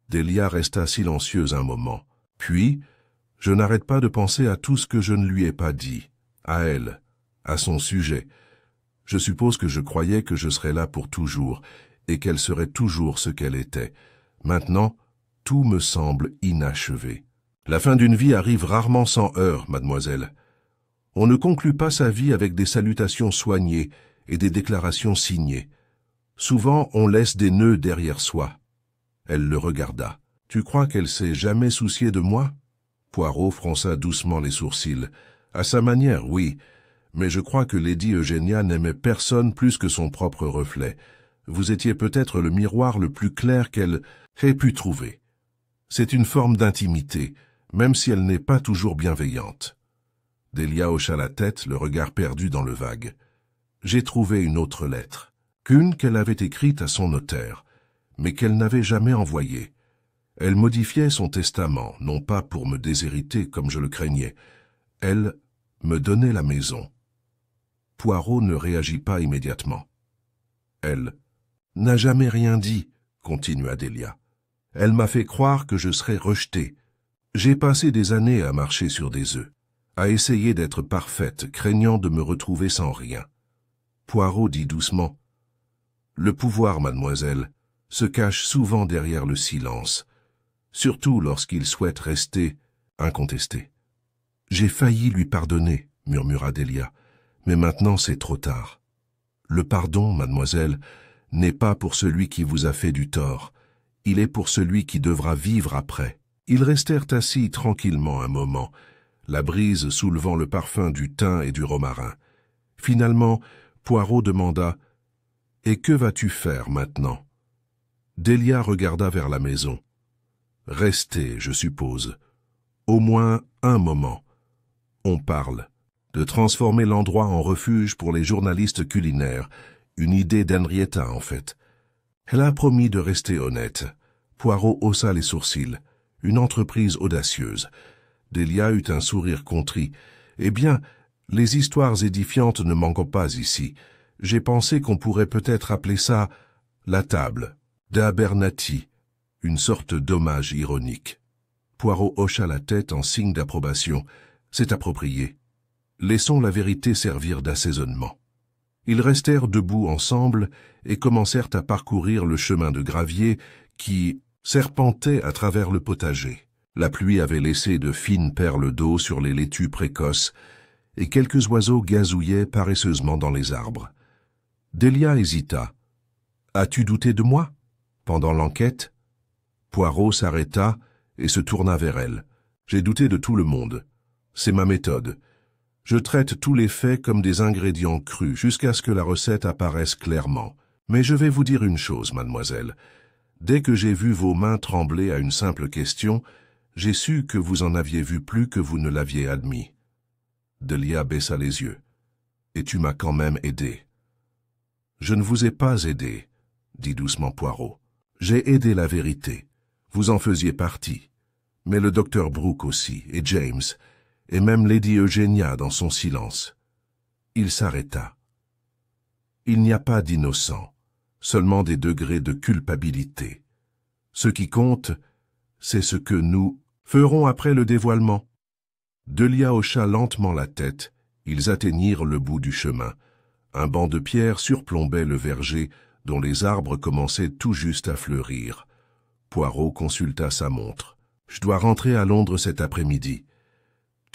Delia resta silencieuse un moment. Puis, je n'arrête pas de penser à tout ce que je ne lui ai pas dit, à elle, à son sujet. Je suppose que je croyais que je serais là pour toujours, et qu'elle serait toujours ce qu'elle était. Maintenant, tout me semble inachevé. La fin d'une vie arrive rarement sans heurts, mademoiselle. On ne conclut pas sa vie avec des salutations soignées et des déclarations signées. Souvent, on laisse des nœuds derrière soi. Elle le regarda. « Tu crois qu'elle s'est jamais souciée de moi ?» Poirot fronça doucement les sourcils. « À sa manière, oui, mais je crois que Lady Eugénia n'aimait personne plus que son propre reflet. Vous étiez peut-être le miroir le plus clair qu'elle ait pu trouver. C'est une forme d'intimité, même si elle n'est pas toujours bienveillante. » Delia hocha la tête, le regard perdu dans le vague. « J'ai trouvé une autre lettre, qu'une qu'elle avait écrite à son notaire, mais qu'elle n'avait jamais envoyée. Elle modifiait son testament, non pas pour me déshériter comme je le craignais. Elle me donnait la maison. » Poirot ne réagit pas immédiatement. « Elle n'a jamais rien dit, » continua Delia. « Elle m'a fait croire que je serais rejetée. J'ai passé des années à marcher sur des œufs, à essayer d'être parfaite, craignant de me retrouver sans rien. » Poirot dit doucement, « Le pouvoir, mademoiselle, se cache souvent derrière le silence, surtout lorsqu'il souhaite rester incontesté. »« J'ai failli lui pardonner, » murmura Delia, « mais maintenant c'est trop tard. Le pardon, mademoiselle, n'est pas pour celui qui vous a fait du tort, il est pour celui qui devra vivre après. » Ils restèrent assis tranquillement un moment, la brise soulevant le parfum du thym et du romarin. Finalement, Poirot demanda « Et que vas-tu faire maintenant ?» Delia regarda vers la maison. « Rester, je suppose. Au moins un moment. On parle. De transformer l'endroit en refuge pour les journalistes culinaires. Une idée d'Henrietta, en fait. » Elle a promis de rester honnête. Poirot haussa les sourcils. Une entreprise audacieuse. Delia eut un sourire contrit. « Eh bien, les histoires édifiantes ne manquent pas ici. J'ai pensé qu'on pourrait peut-être appeler ça la table d'Abernathy, une sorte d'hommage ironique. » Poirot hocha la tête en signe d'approbation. « C'est approprié. Laissons la vérité servir d'assaisonnement. » Ils restèrent debout ensemble et commencèrent à parcourir le chemin de gravier qui serpentait à travers le potager. La pluie avait laissé de fines perles d'eau sur les laitues précoces, et quelques oiseaux gazouillaient paresseusement dans les arbres. Delia hésita. « As-tu douté de moi, pendant l'enquête ?» Poirot s'arrêta et se tourna vers elle. « J'ai douté de tout le monde. C'est ma méthode. Je traite tous les faits comme des ingrédients crus jusqu'à ce que la recette apparaisse clairement. Mais je vais vous dire une chose, mademoiselle. Dès que j'ai vu vos mains trembler à une simple question, j'ai su que vous en aviez vu plus que vous ne l'aviez admis. » Delia baissa les yeux. « Et tu m'as quand même aidé. »« Je ne vous ai pas aidé, » dit doucement Poirot. « J'ai aidé la vérité. Vous en faisiez partie. Mais le docteur Brooke aussi, et James, et même Lady Eugénia dans son silence. » Il s'arrêta. « Il n'y a pas d'innocent, seulement des degrés de culpabilité. Ce qui compte, c'est ce que nous ferons après le dévoilement. » Delia hocha lentement la tête. Ils atteignirent le bout du chemin. Un banc de pierre surplombait le verger dont les arbres commençaient tout juste à fleurir. Poirot consulta sa montre. « Je dois rentrer à Londres cet après-midi. »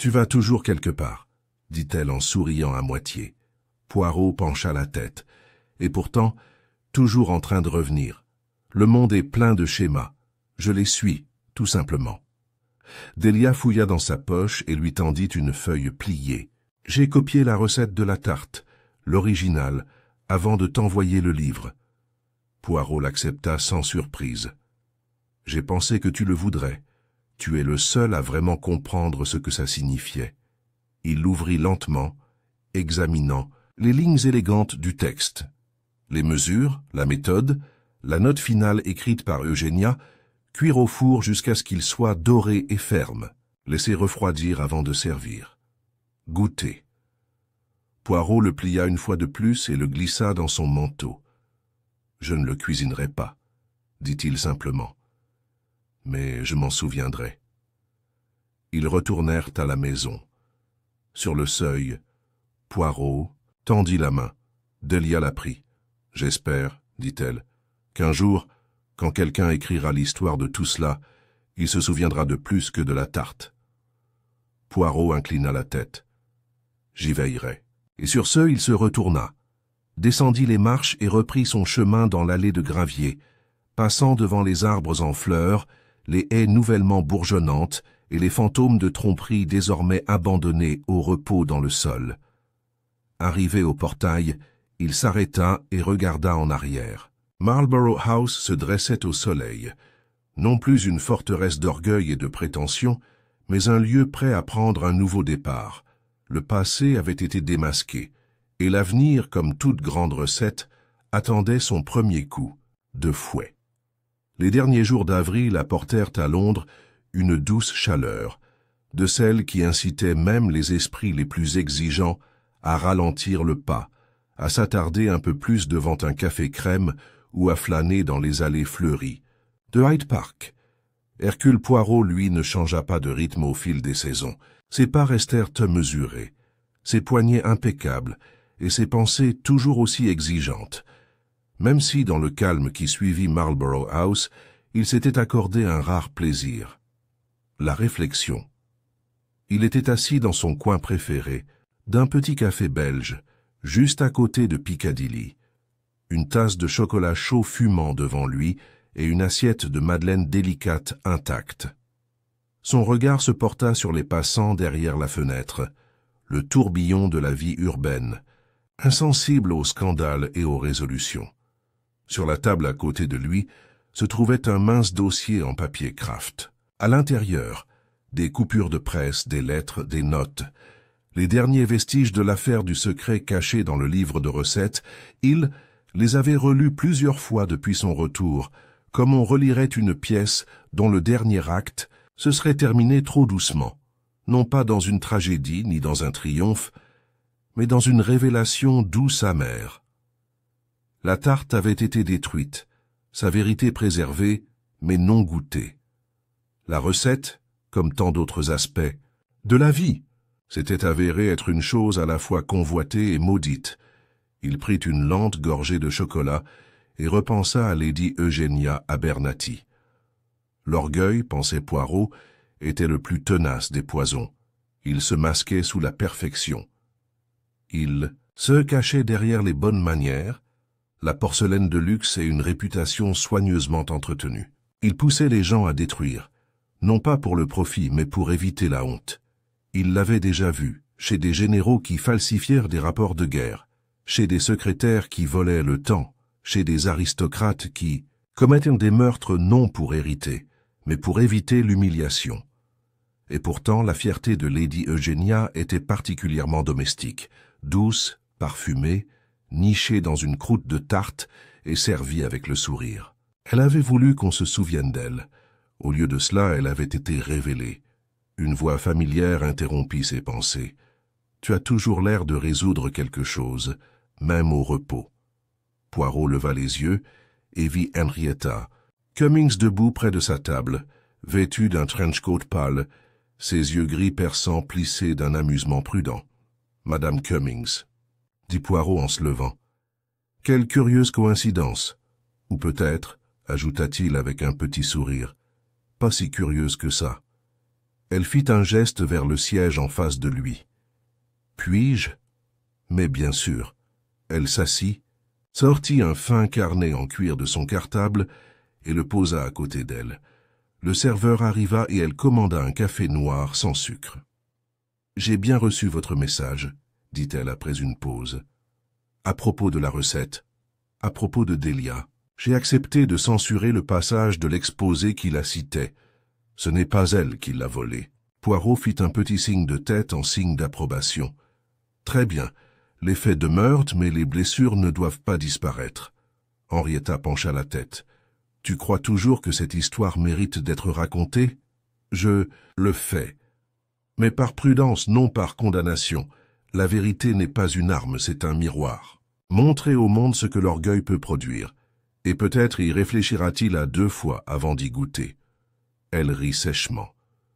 « Tu vas toujours quelque part, dit-elle en souriant à moitié. Poirot pencha la tête. Et pourtant, toujours en train de revenir. Le monde est plein de schémas. Je les suis, tout simplement. Delia fouilla dans sa poche et lui tendit une feuille pliée. J'ai copié la recette de la tarte, l'original, avant de t'envoyer le livre. Poirot l'accepta sans surprise. J'ai pensé que tu le voudrais. Tu es le seul à vraiment comprendre ce que ça signifiait. Il l'ouvrit lentement, examinant les lignes élégantes du texte. Les mesures, la méthode, la note finale écrite par Eugénia, cuire au four jusqu'à ce qu'il soit doré et ferme, laisser refroidir avant de servir. Goûter. Poirot le plia une fois de plus et le glissa dans son manteau. Je ne le cuisinerai pas, dit-il simplement. Mais je m'en souviendrai. Ils retournèrent à la maison. Sur le seuil, Poirot tendit la main. Delia la prit. « J'espère, dit-elle, qu'un jour, quand quelqu'un écrira l'histoire de tout cela, il se souviendra de plus que de la tarte. » Poirot inclina la tête. « J'y veillerai. » Et sur ce, il se retourna, descendit les marches et reprit son chemin dans l'allée de gravier, passant devant les arbres en fleurs, les haies nouvellement bourgeonnantes et les fantômes de tromperie désormais abandonnés au repos dans le sol. Arrivé au portail, il s'arrêta et regarda en arrière. Marlborough House se dressait au soleil, non plus une forteresse d'orgueil et de prétention, mais un lieu prêt à prendre un nouveau départ. Le passé avait été démasqué, et l'avenir, comme toute grande recette, attendait son premier coup, de fouet. Les derniers jours d'avril apportèrent à Londres une douce chaleur, de celle qui incitait même les esprits les plus exigeants à ralentir le pas, à s'attarder un peu plus devant un café crème ou à flâner dans les allées fleuries. De Hyde Park. Hercule Poirot, lui, ne changea pas de rythme au fil des saisons. Ses pas restèrent mesurés, ses poignets impeccables et ses pensées toujours aussi exigeantes. Même si, dans le calme qui suivit Marlborough House, il s'était accordé un rare plaisir. La réflexion. Il était assis dans son coin préféré, d'un petit café belge, juste à côté de Piccadilly. Une tasse de chocolat chaud fumant devant lui et une assiette de madeleine délicate intacte. Son regard se porta sur les passants derrière la fenêtre, le tourbillon de la vie urbaine, insensible aux scandales et aux résolutions. Sur la table à côté de lui se trouvait un mince dossier en papier Kraft. À l'intérieur, des coupures de presse, des lettres, des notes, les derniers vestiges de l'affaire du secret caché dans le livre de recettes, il les avait relus plusieurs fois depuis son retour, comme on relirait une pièce dont le dernier acte se serait terminé trop doucement, non pas dans une tragédie ni dans un triomphe, mais dans une révélation douce amère. La tarte avait été détruite, sa vérité préservée, mais non goûtée. La recette, comme tant d'autres aspects, de la vie, s'était avérée être une chose à la fois convoitée et maudite. Il prit une lente gorgée de chocolat et repensa à Lady Eugénia Abernathy. L'orgueil, pensait Poirot, était le plus tenace des poisons. Il se masquait sous la perfection. Il se cachait derrière les bonnes manières, la porcelaine de luxe et une réputation soigneusement entretenue. Il poussait les gens à détruire, non pas pour le profit, mais pour éviter la honte. Il l'avait déjà vu, chez des généraux qui falsifièrent des rapports de guerre, chez des secrétaires qui volaient le temps, chez des aristocrates qui commettaient des meurtres non pour hériter, mais pour éviter l'humiliation. Et pourtant, la fierté de Lady Eugénia était particulièrement domestique, douce, parfumée, nichée dans une croûte de tarte et servie avec le sourire. Elle avait voulu qu'on se souvienne d'elle. Au lieu de cela, elle avait été révélée. Une voix familière interrompit ses pensées. « Tu as toujours l'air de résoudre quelque chose, même au repos. » Poirot leva les yeux et vit Henrietta, Cummings debout près de sa table, vêtue d'un trench-coat pâle, ses yeux gris perçants plissés d'un amusement prudent. « Madame Cummings, » dit Poirot en se levant. « Quelle curieuse coïncidence. Ou peut-être, ajouta-t-il avec un petit sourire, pas si curieuse que ça. » Elle fit un geste vers le siège en face de lui. « Puis-je » ? Mais bien sûr. Elle s'assit, sortit un fin carnet en cuir de son cartable et le posa à côté d'elle. Le serveur arriva et elle commanda un café noir sans sucre. « J'ai bien reçu votre message, » dit-elle après une pause. « À propos de la recette, à propos de Delia, j'ai accepté de censurer le passage de l'exposé qui la citait. Ce n'est pas elle qui l'a volé. » Poirot fit un petit signe de tête en signe d'approbation. « Très bien. Les faits demeurent, mais les blessures ne doivent pas disparaître. » Henrietta pencha la tête. « Tu crois toujours que cette histoire mérite d'être racontée ? Je le fais. Mais par prudence, non par condamnation. La vérité n'est pas une arme, c'est un miroir. Montrer au monde ce que l'orgueil peut produire. Et peut-être y réfléchira-t-il à 2 fois avant d'y goûter. » Elle rit sèchement.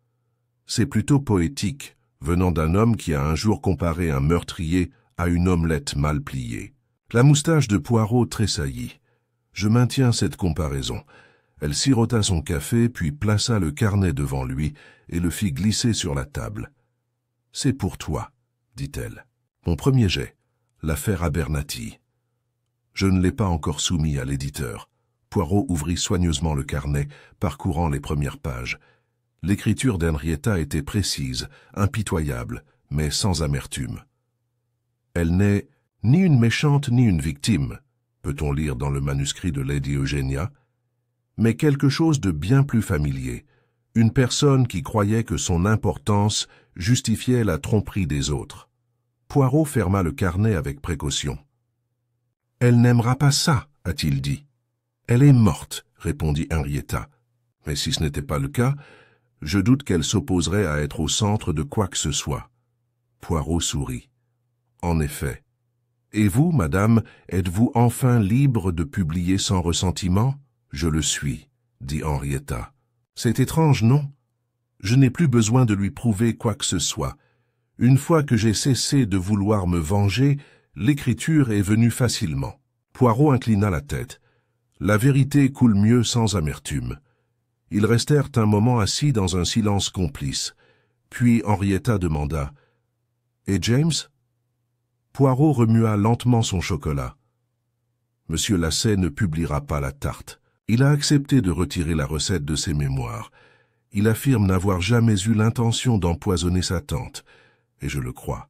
« C'est plutôt poétique, venant d'un homme qui a un jour comparé un meurtrier à une omelette mal pliée. » La moustache de Poirot tressaillit. « Je maintiens cette comparaison. » Elle sirota son café, puis plaça le carnet devant lui et le fit glisser sur la table. « C'est pour toi, » dit-elle. « Mon premier jet, l'affaire Abernathy. » Je ne l'ai pas encore soumis à l'éditeur. Poirot ouvrit soigneusement le carnet, parcourant les premières pages. L'écriture d'Henrietta était précise, impitoyable, mais sans amertume. Elle n'est ni une méchante ni une victime, peut-on lire dans le manuscrit de Lady Eugenia, mais quelque chose de bien plus familier, une personne qui croyait que son importance justifiait la tromperie des autres. Poirot ferma le carnet avec précaution. « Elle n'aimera pas ça, a-t-il dit. »« Elle est morte, » répondit Henrietta. « Mais si ce n'était pas le cas, je doute qu'elle s'opposerait à être au centre de quoi que ce soit. » Poirot sourit. « En effet. Et vous, madame, êtes-vous enfin libre de publier sans ressentiment ? » « Je le suis, » dit Henrietta. « C'est étrange, non ? Je n'ai plus besoin de lui prouver quoi que ce soit. Une fois que j'ai cessé de vouloir me venger, l'écriture est venue facilement. » Poirot inclina la tête. La vérité coule mieux sans amertume. Ils restèrent un moment assis dans un silence complice. Puis Henrietta demanda « Et James ?» Poirot remua lentement son chocolat. « Monsieur Lasset ne publiera pas la tarte. Il a accepté de retirer la recette de ses mémoires. Il affirme n'avoir jamais eu l'intention d'empoisonner sa tante, et je le crois.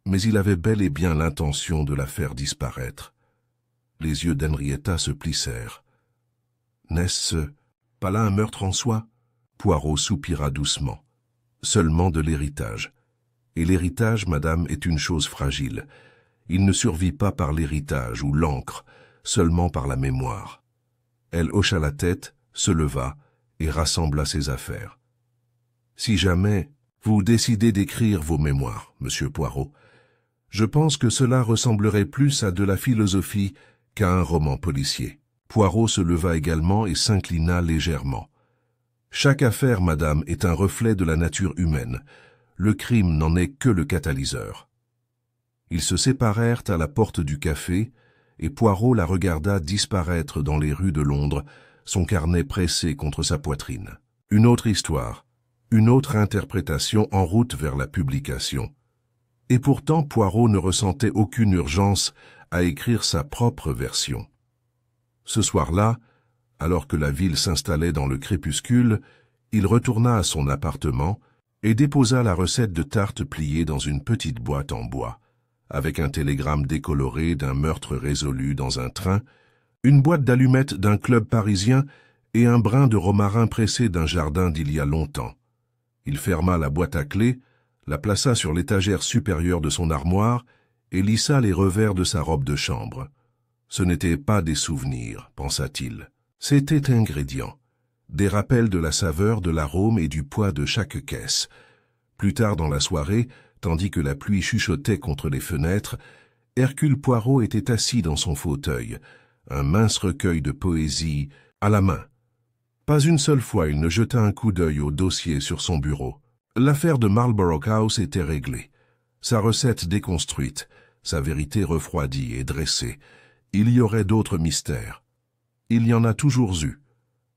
Mais il avait bel et bien l'intention de la faire disparaître. » Les yeux d'Henrietta se plissèrent. « N'est-ce pas là un meurtre en soi ?» Poirot soupira doucement. « Seulement de l'héritage. Et l'héritage, madame, est une chose fragile. Il ne survit pas par l'héritage ou l'encre, seulement par la mémoire. » Elle hocha la tête, se leva et rassembla ses affaires. « Si jamais vous décidez d'écrire vos mémoires, monsieur Poirot, je pense que cela ressemblerait plus à de la philosophie qu'à un roman policier. » Poirot se leva également et s'inclina légèrement. « Chaque affaire, madame, est un reflet de la nature humaine. Le crime n'en est que le catalyseur. » Ils se séparèrent à la porte du café, et Poirot la regarda disparaître dans les rues de Londres, son carnet pressé contre sa poitrine. Une autre histoire, une autre interprétation en route vers la publication. Et pourtant Poirot ne ressentait aucune urgence à écrire sa propre version. Ce soir-là, alors que la ville s'installait dans le crépuscule, il retourna à son appartement et déposa la recette de tarte pliée dans une petite boîte en bois, avec un télégramme décoloré d'un meurtre résolu dans un train, une boîte d'allumettes d'un club parisien et un brin de romarin pressé d'un jardin d'il y a longtemps. Il ferma la boîte à clé, la plaça sur l'étagère supérieure de son armoire et lissa les revers de sa robe de chambre. Ce n'étaient pas des souvenirs, pensa-t-il. C'étaient ingrédients, des rappels de la saveur, de l'arôme et du poids de chaque caisse. Plus tard dans la soirée, tandis que la pluie chuchotait contre les fenêtres, Hercule Poirot était assis dans son fauteuil, un mince recueil de poésie à la main. Pas une seule fois il ne jeta un coup d'œil au dossier sur son bureau. L'affaire de Marlborough House était réglée, sa recette déconstruite, sa vérité refroidie et dressée. Il y aurait d'autres mystères. Il y en a toujours eu.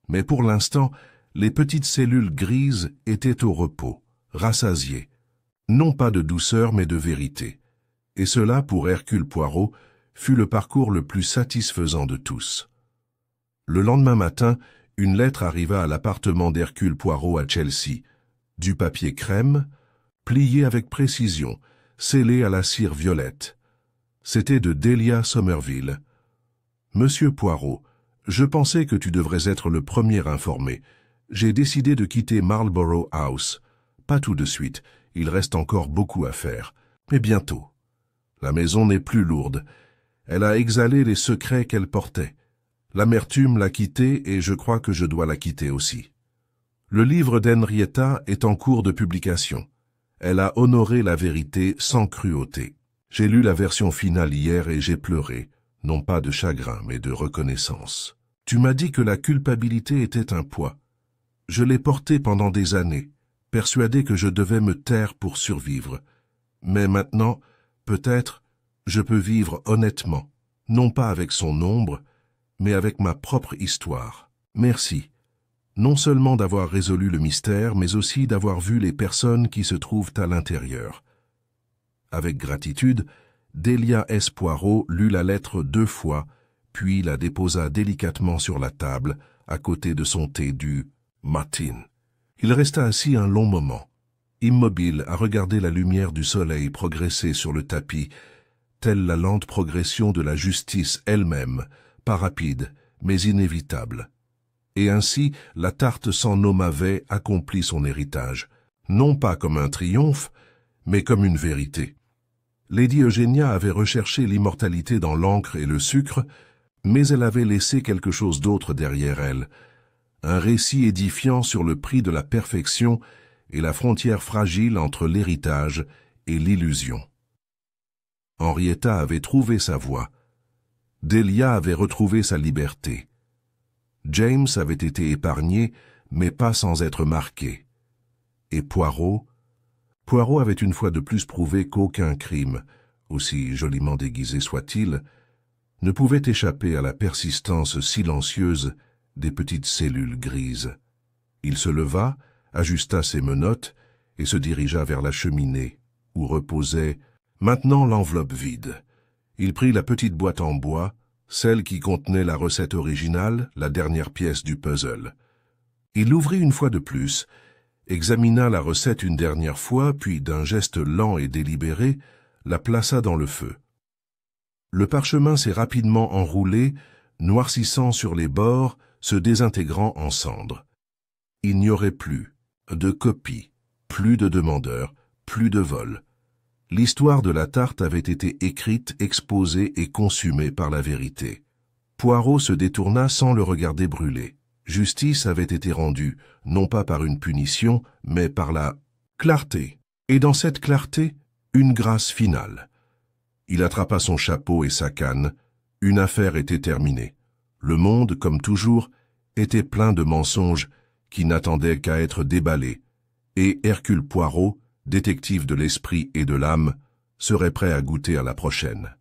Mais pour l'instant, Les petites cellules grises étaient au repos, rassasiées. Non pas de douceur mais de vérité. Et cela, pour Hercule Poirot, fut le parcours le plus satisfaisant de tous. Le lendemain matin, une lettre arriva à l'appartement d'Hercule Poirot à Chelsea. Du papier crème, plié avec précision, scellé à la cire violette. C'était de Delia Somerville. « Monsieur Poirot, je pensais que tu devrais être le premier informé. J'ai décidé de quitter Marlborough House. Pas tout de suite, il reste encore beaucoup à faire, mais bientôt. La maison n'est plus lourde. Elle a exhalé les secrets qu'elle portait. L'amertume l'a quittée et je crois que je dois la quitter aussi. Le livre d'Henrietta est en cours de publication. Elle a honoré la vérité sans cruauté. J'ai lu la version finale hier et j'ai pleuré, non pas de chagrin mais de reconnaissance. Tu m'as dit que la culpabilité était un poids. Je l'ai porté pendant des années, persuadé que je devais me taire pour survivre. Mais maintenant, peut-être, je peux vivre honnêtement, non pas avec son ombre, mais avec ma propre histoire. Merci, non seulement d'avoir résolu le mystère, mais aussi d'avoir vu les personnes qui se trouvent à l'intérieur. Avec gratitude, Delia S. Poirot lut la lettre 2 fois, puis la déposa délicatement sur la table, à côté de son thé du matin. Il resta assis un long moment, immobile à regarder la lumière du soleil progresser sur le tapis, telle la lente progression de la justice elle-même, pas rapide, mais inévitable. Et ainsi, la tarte sans nom avait accompli son héritage, non pas comme un triomphe, mais comme une vérité. Lady Eugénia avait recherché l'immortalité dans l'encre et le sucre, mais elle avait laissé quelque chose d'autre derrière elle, un récit édifiant sur le prix de la perfection et la frontière fragile entre l'héritage et l'illusion. Henrietta avait trouvé sa voie. Delia avait retrouvé sa liberté. James avait été épargné, mais pas sans être marqué. Et Poirot avait une fois de plus prouvé qu'aucun crime, aussi joliment déguisé soit-il, ne pouvait échapper à la persistance silencieuse des petites cellules grises. Il se leva, ajusta ses menottes et se dirigea vers la cheminée, où reposait maintenant l'enveloppe vide. Il prit la petite boîte en bois, celle qui contenait la recette originale, la dernière pièce du puzzle. Il l'ouvrit une fois de plus, examina la recette une dernière fois, puis d'un geste lent et délibéré, la plaça dans le feu. Le parchemin s'est rapidement enroulé, noircissant sur les bords, se désintégrant en cendres. Il n'y aurait plus de copies, plus de demandeurs, plus de vols. L'histoire de la tarte avait été écrite, exposée et consumée par la vérité. Poirot se détourna sans le regarder brûler. Justice avait été rendue, non pas par une punition, mais par la clarté. Et dans cette clarté, une grâce finale. Il attrapa son chapeau et sa canne. Une affaire était terminée. Le monde, comme toujours, était plein de mensonges qui n'attendaient qu'à être déballés. Et Hercule Poirot, détective de l'esprit et de l'âme, serait prêt à goûter à la prochaine.